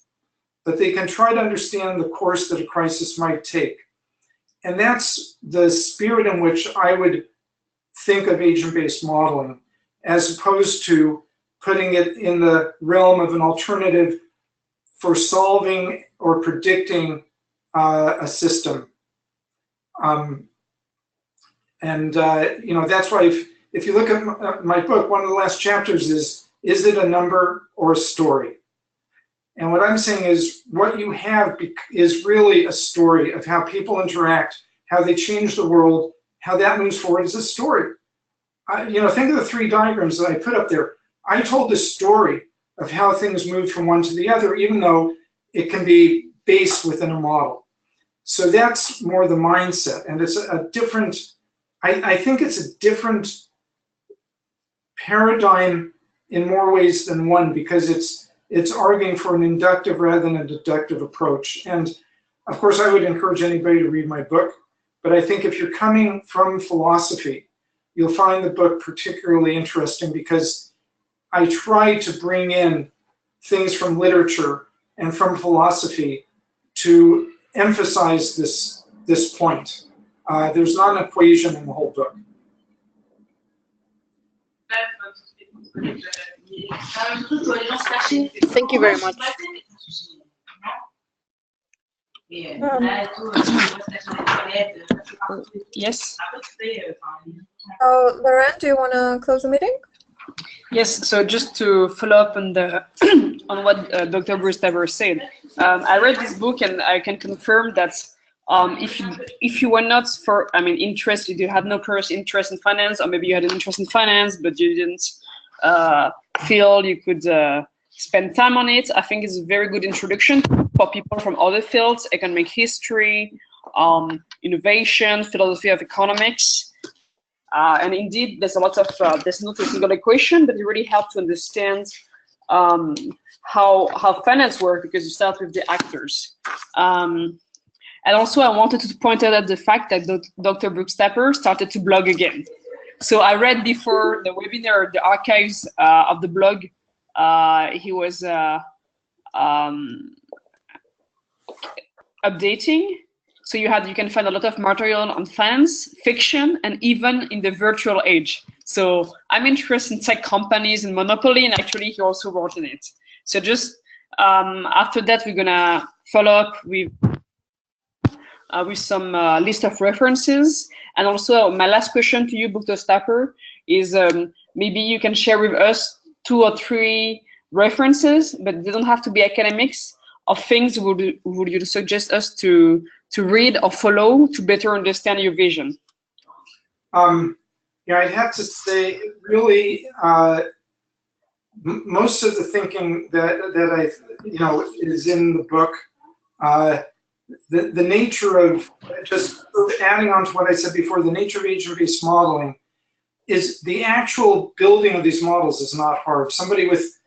[SPEAKER 3] But they can try to understand the course that a crisis might take. And that's the spirit in which I would think of agent-based modeling, as opposed to putting it in the realm of an alternative for solving or predicting a system. That's why if you look at my book, one of the last chapters is it a number or a story? And what I'm saying is what you have is really a story of how people interact, how they change the world, how that moves forward is a story. Think of the 3 diagrams that I put up there. I told this story of how things move from one to the other, even though it can be based within a model. So that's more the mindset, and it's a different, I think it's a different paradigm in more ways than one, because it's arguing for an inductive rather than a deductive approach. And of course, I would encourage anybody to read my book, but I think if you're coming from philosophy, you'll find the book particularly interesting, because I try to bring in things from literature and from philosophy to emphasize this point. There's not an equation in the whole book.
[SPEAKER 4] Thank you very much.
[SPEAKER 1] Yes.
[SPEAKER 2] Laurent, do you want to close the meeting?
[SPEAKER 1] Yes, so just to follow up on the on what Dr. Bookstaber said, I read this book and I can confirm that if you were not interested, you had no previous interest in finance, or maybe you had an interest in finance but you didn't feel you could spend time on it, I think it's a very good introduction for people from other fields: economic history, innovation, philosophy of economics. And indeed, there's a lot of, there's not a single equation, but it really helps to understand how finance works, because you start with the actors. And also, I wanted to point out the fact that Dr. Bookstaber started to blog again. So I read before the webinar, the archives of the blog. He was updating. So you can find a lot of material on finance, fiction, and even in the virtual age. So I'm interested in tech companies and monopoly, and actually he also wrote in it. So just after that, we're gonna follow up with some list of references. And also my last question to you, Bookstaber, is maybe you can share with us 2 or 3 references, but they don't have to be academics, things would you suggest us to read or follow to better understand your vision?
[SPEAKER 3] Yeah, I'd have to say, really, most of the thinking that I, is in the book. The nature of, just adding on to what I said before, the nature of agent-based modeling is the actual building of these models is not hard. Somebody with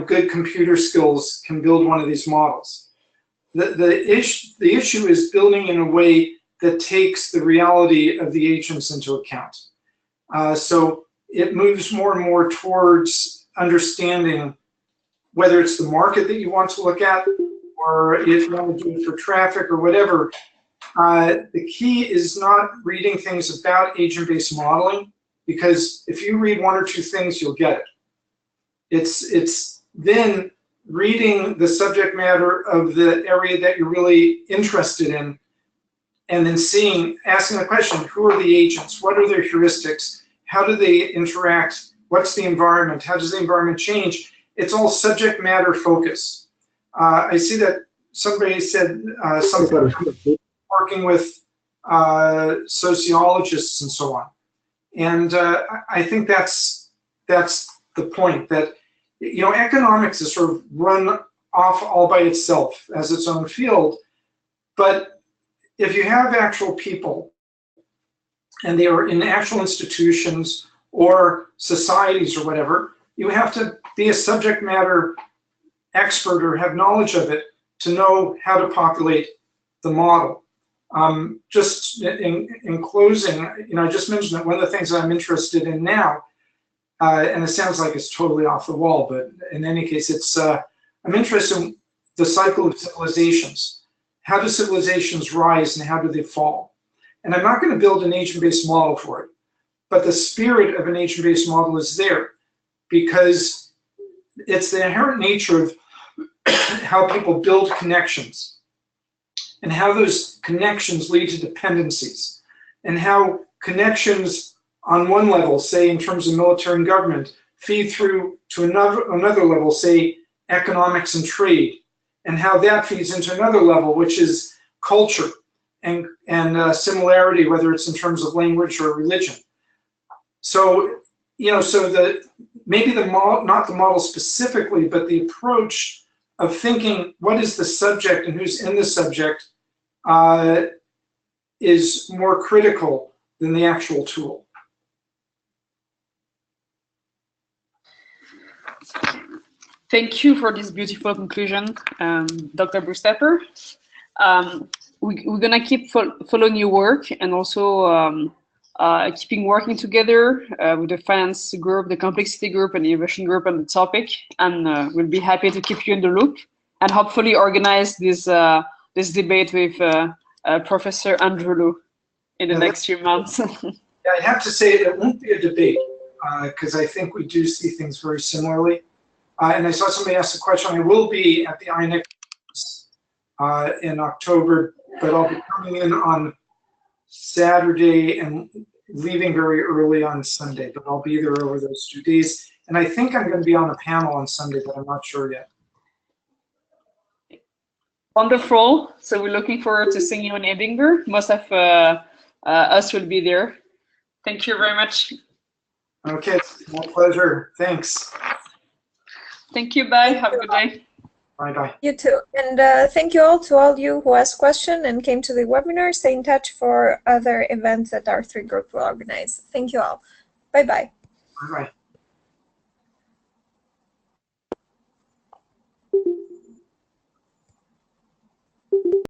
[SPEAKER 3] good computer skills can build one of these models. The issue is building in a way that takes the reality of the agents into account. So it moves more and more towards understanding whether it's the market that you want to look at, or if you want to do it for traffic or whatever. The key is not reading things about agent-based modeling, because if you read one or two things, you'll get it. It's then reading the subject matter of the area that you're really interested in, and then asking the question, who are the agents? What are their heuristics? How do they interact? What's the environment? How does the environment change? It's all subject matter focus. I see that somebody said something working with sociologists and so on. And I think that's the point, that economics is sort of run off all by itself as its own field. But if you have actual people and they are in actual institutions or societies or whatever, you have to be a subject matter expert or have knowledge of it to know how to populate the model. Just in closing, I just mentioned that one of the things that I'm interested in now, and it sounds like it's totally off the wall, but in any case, it's I'm interested in the cycle of civilizations. How do civilizations rise and how do they fall? And I'm not going to build an agent-based model for it, but the spirit of an agent-based model is there, because it's the inherent nature of how people build connections, and how those connections lead to dependencies, and how connections on one level, say in terms of military and government, feed through to another level, say economics and trade, and how that feeds into another level, which is culture and similarity, whether it's in terms of language or religion. So, so maybe the model, not the model specifically, but the approach of thinking what is the subject and who's in the subject is more critical than the actual tool.
[SPEAKER 1] Thank you for this beautiful conclusion, Dr. Bookstaber. We're gonna keep following your work, and also keeping working together with the finance group, the complexity group, and the innovation group on the topic. And we'll be happy to keep you in the loop, and hopefully organize this this debate with Professor Andrew Lu in the next few months.
[SPEAKER 3] Yeah, I have to say it won't be a debate, because I think we do see things very similarly. And I saw somebody ask a question. I will be at the INEC in October, but I'll be coming in on Saturday and leaving very early on Sunday, but I'll be there over those 2 days. And I think I'm going to be on a panel on Sunday, but I'm not sure yet.
[SPEAKER 1] Wonderful. So we're looking forward to seeing you in Edinburgh. Most of us will be there. Thank you very much.
[SPEAKER 3] Okay, it's my pleasure. Thanks.
[SPEAKER 1] Thank you. Bye. Have a good day.
[SPEAKER 3] Bye-bye.
[SPEAKER 2] You too. And thank you all you who asked questions and came to the webinar. Stay in touch for other events that our 3 group will organize. Thank you all. Bye-bye.
[SPEAKER 3] Bye-bye.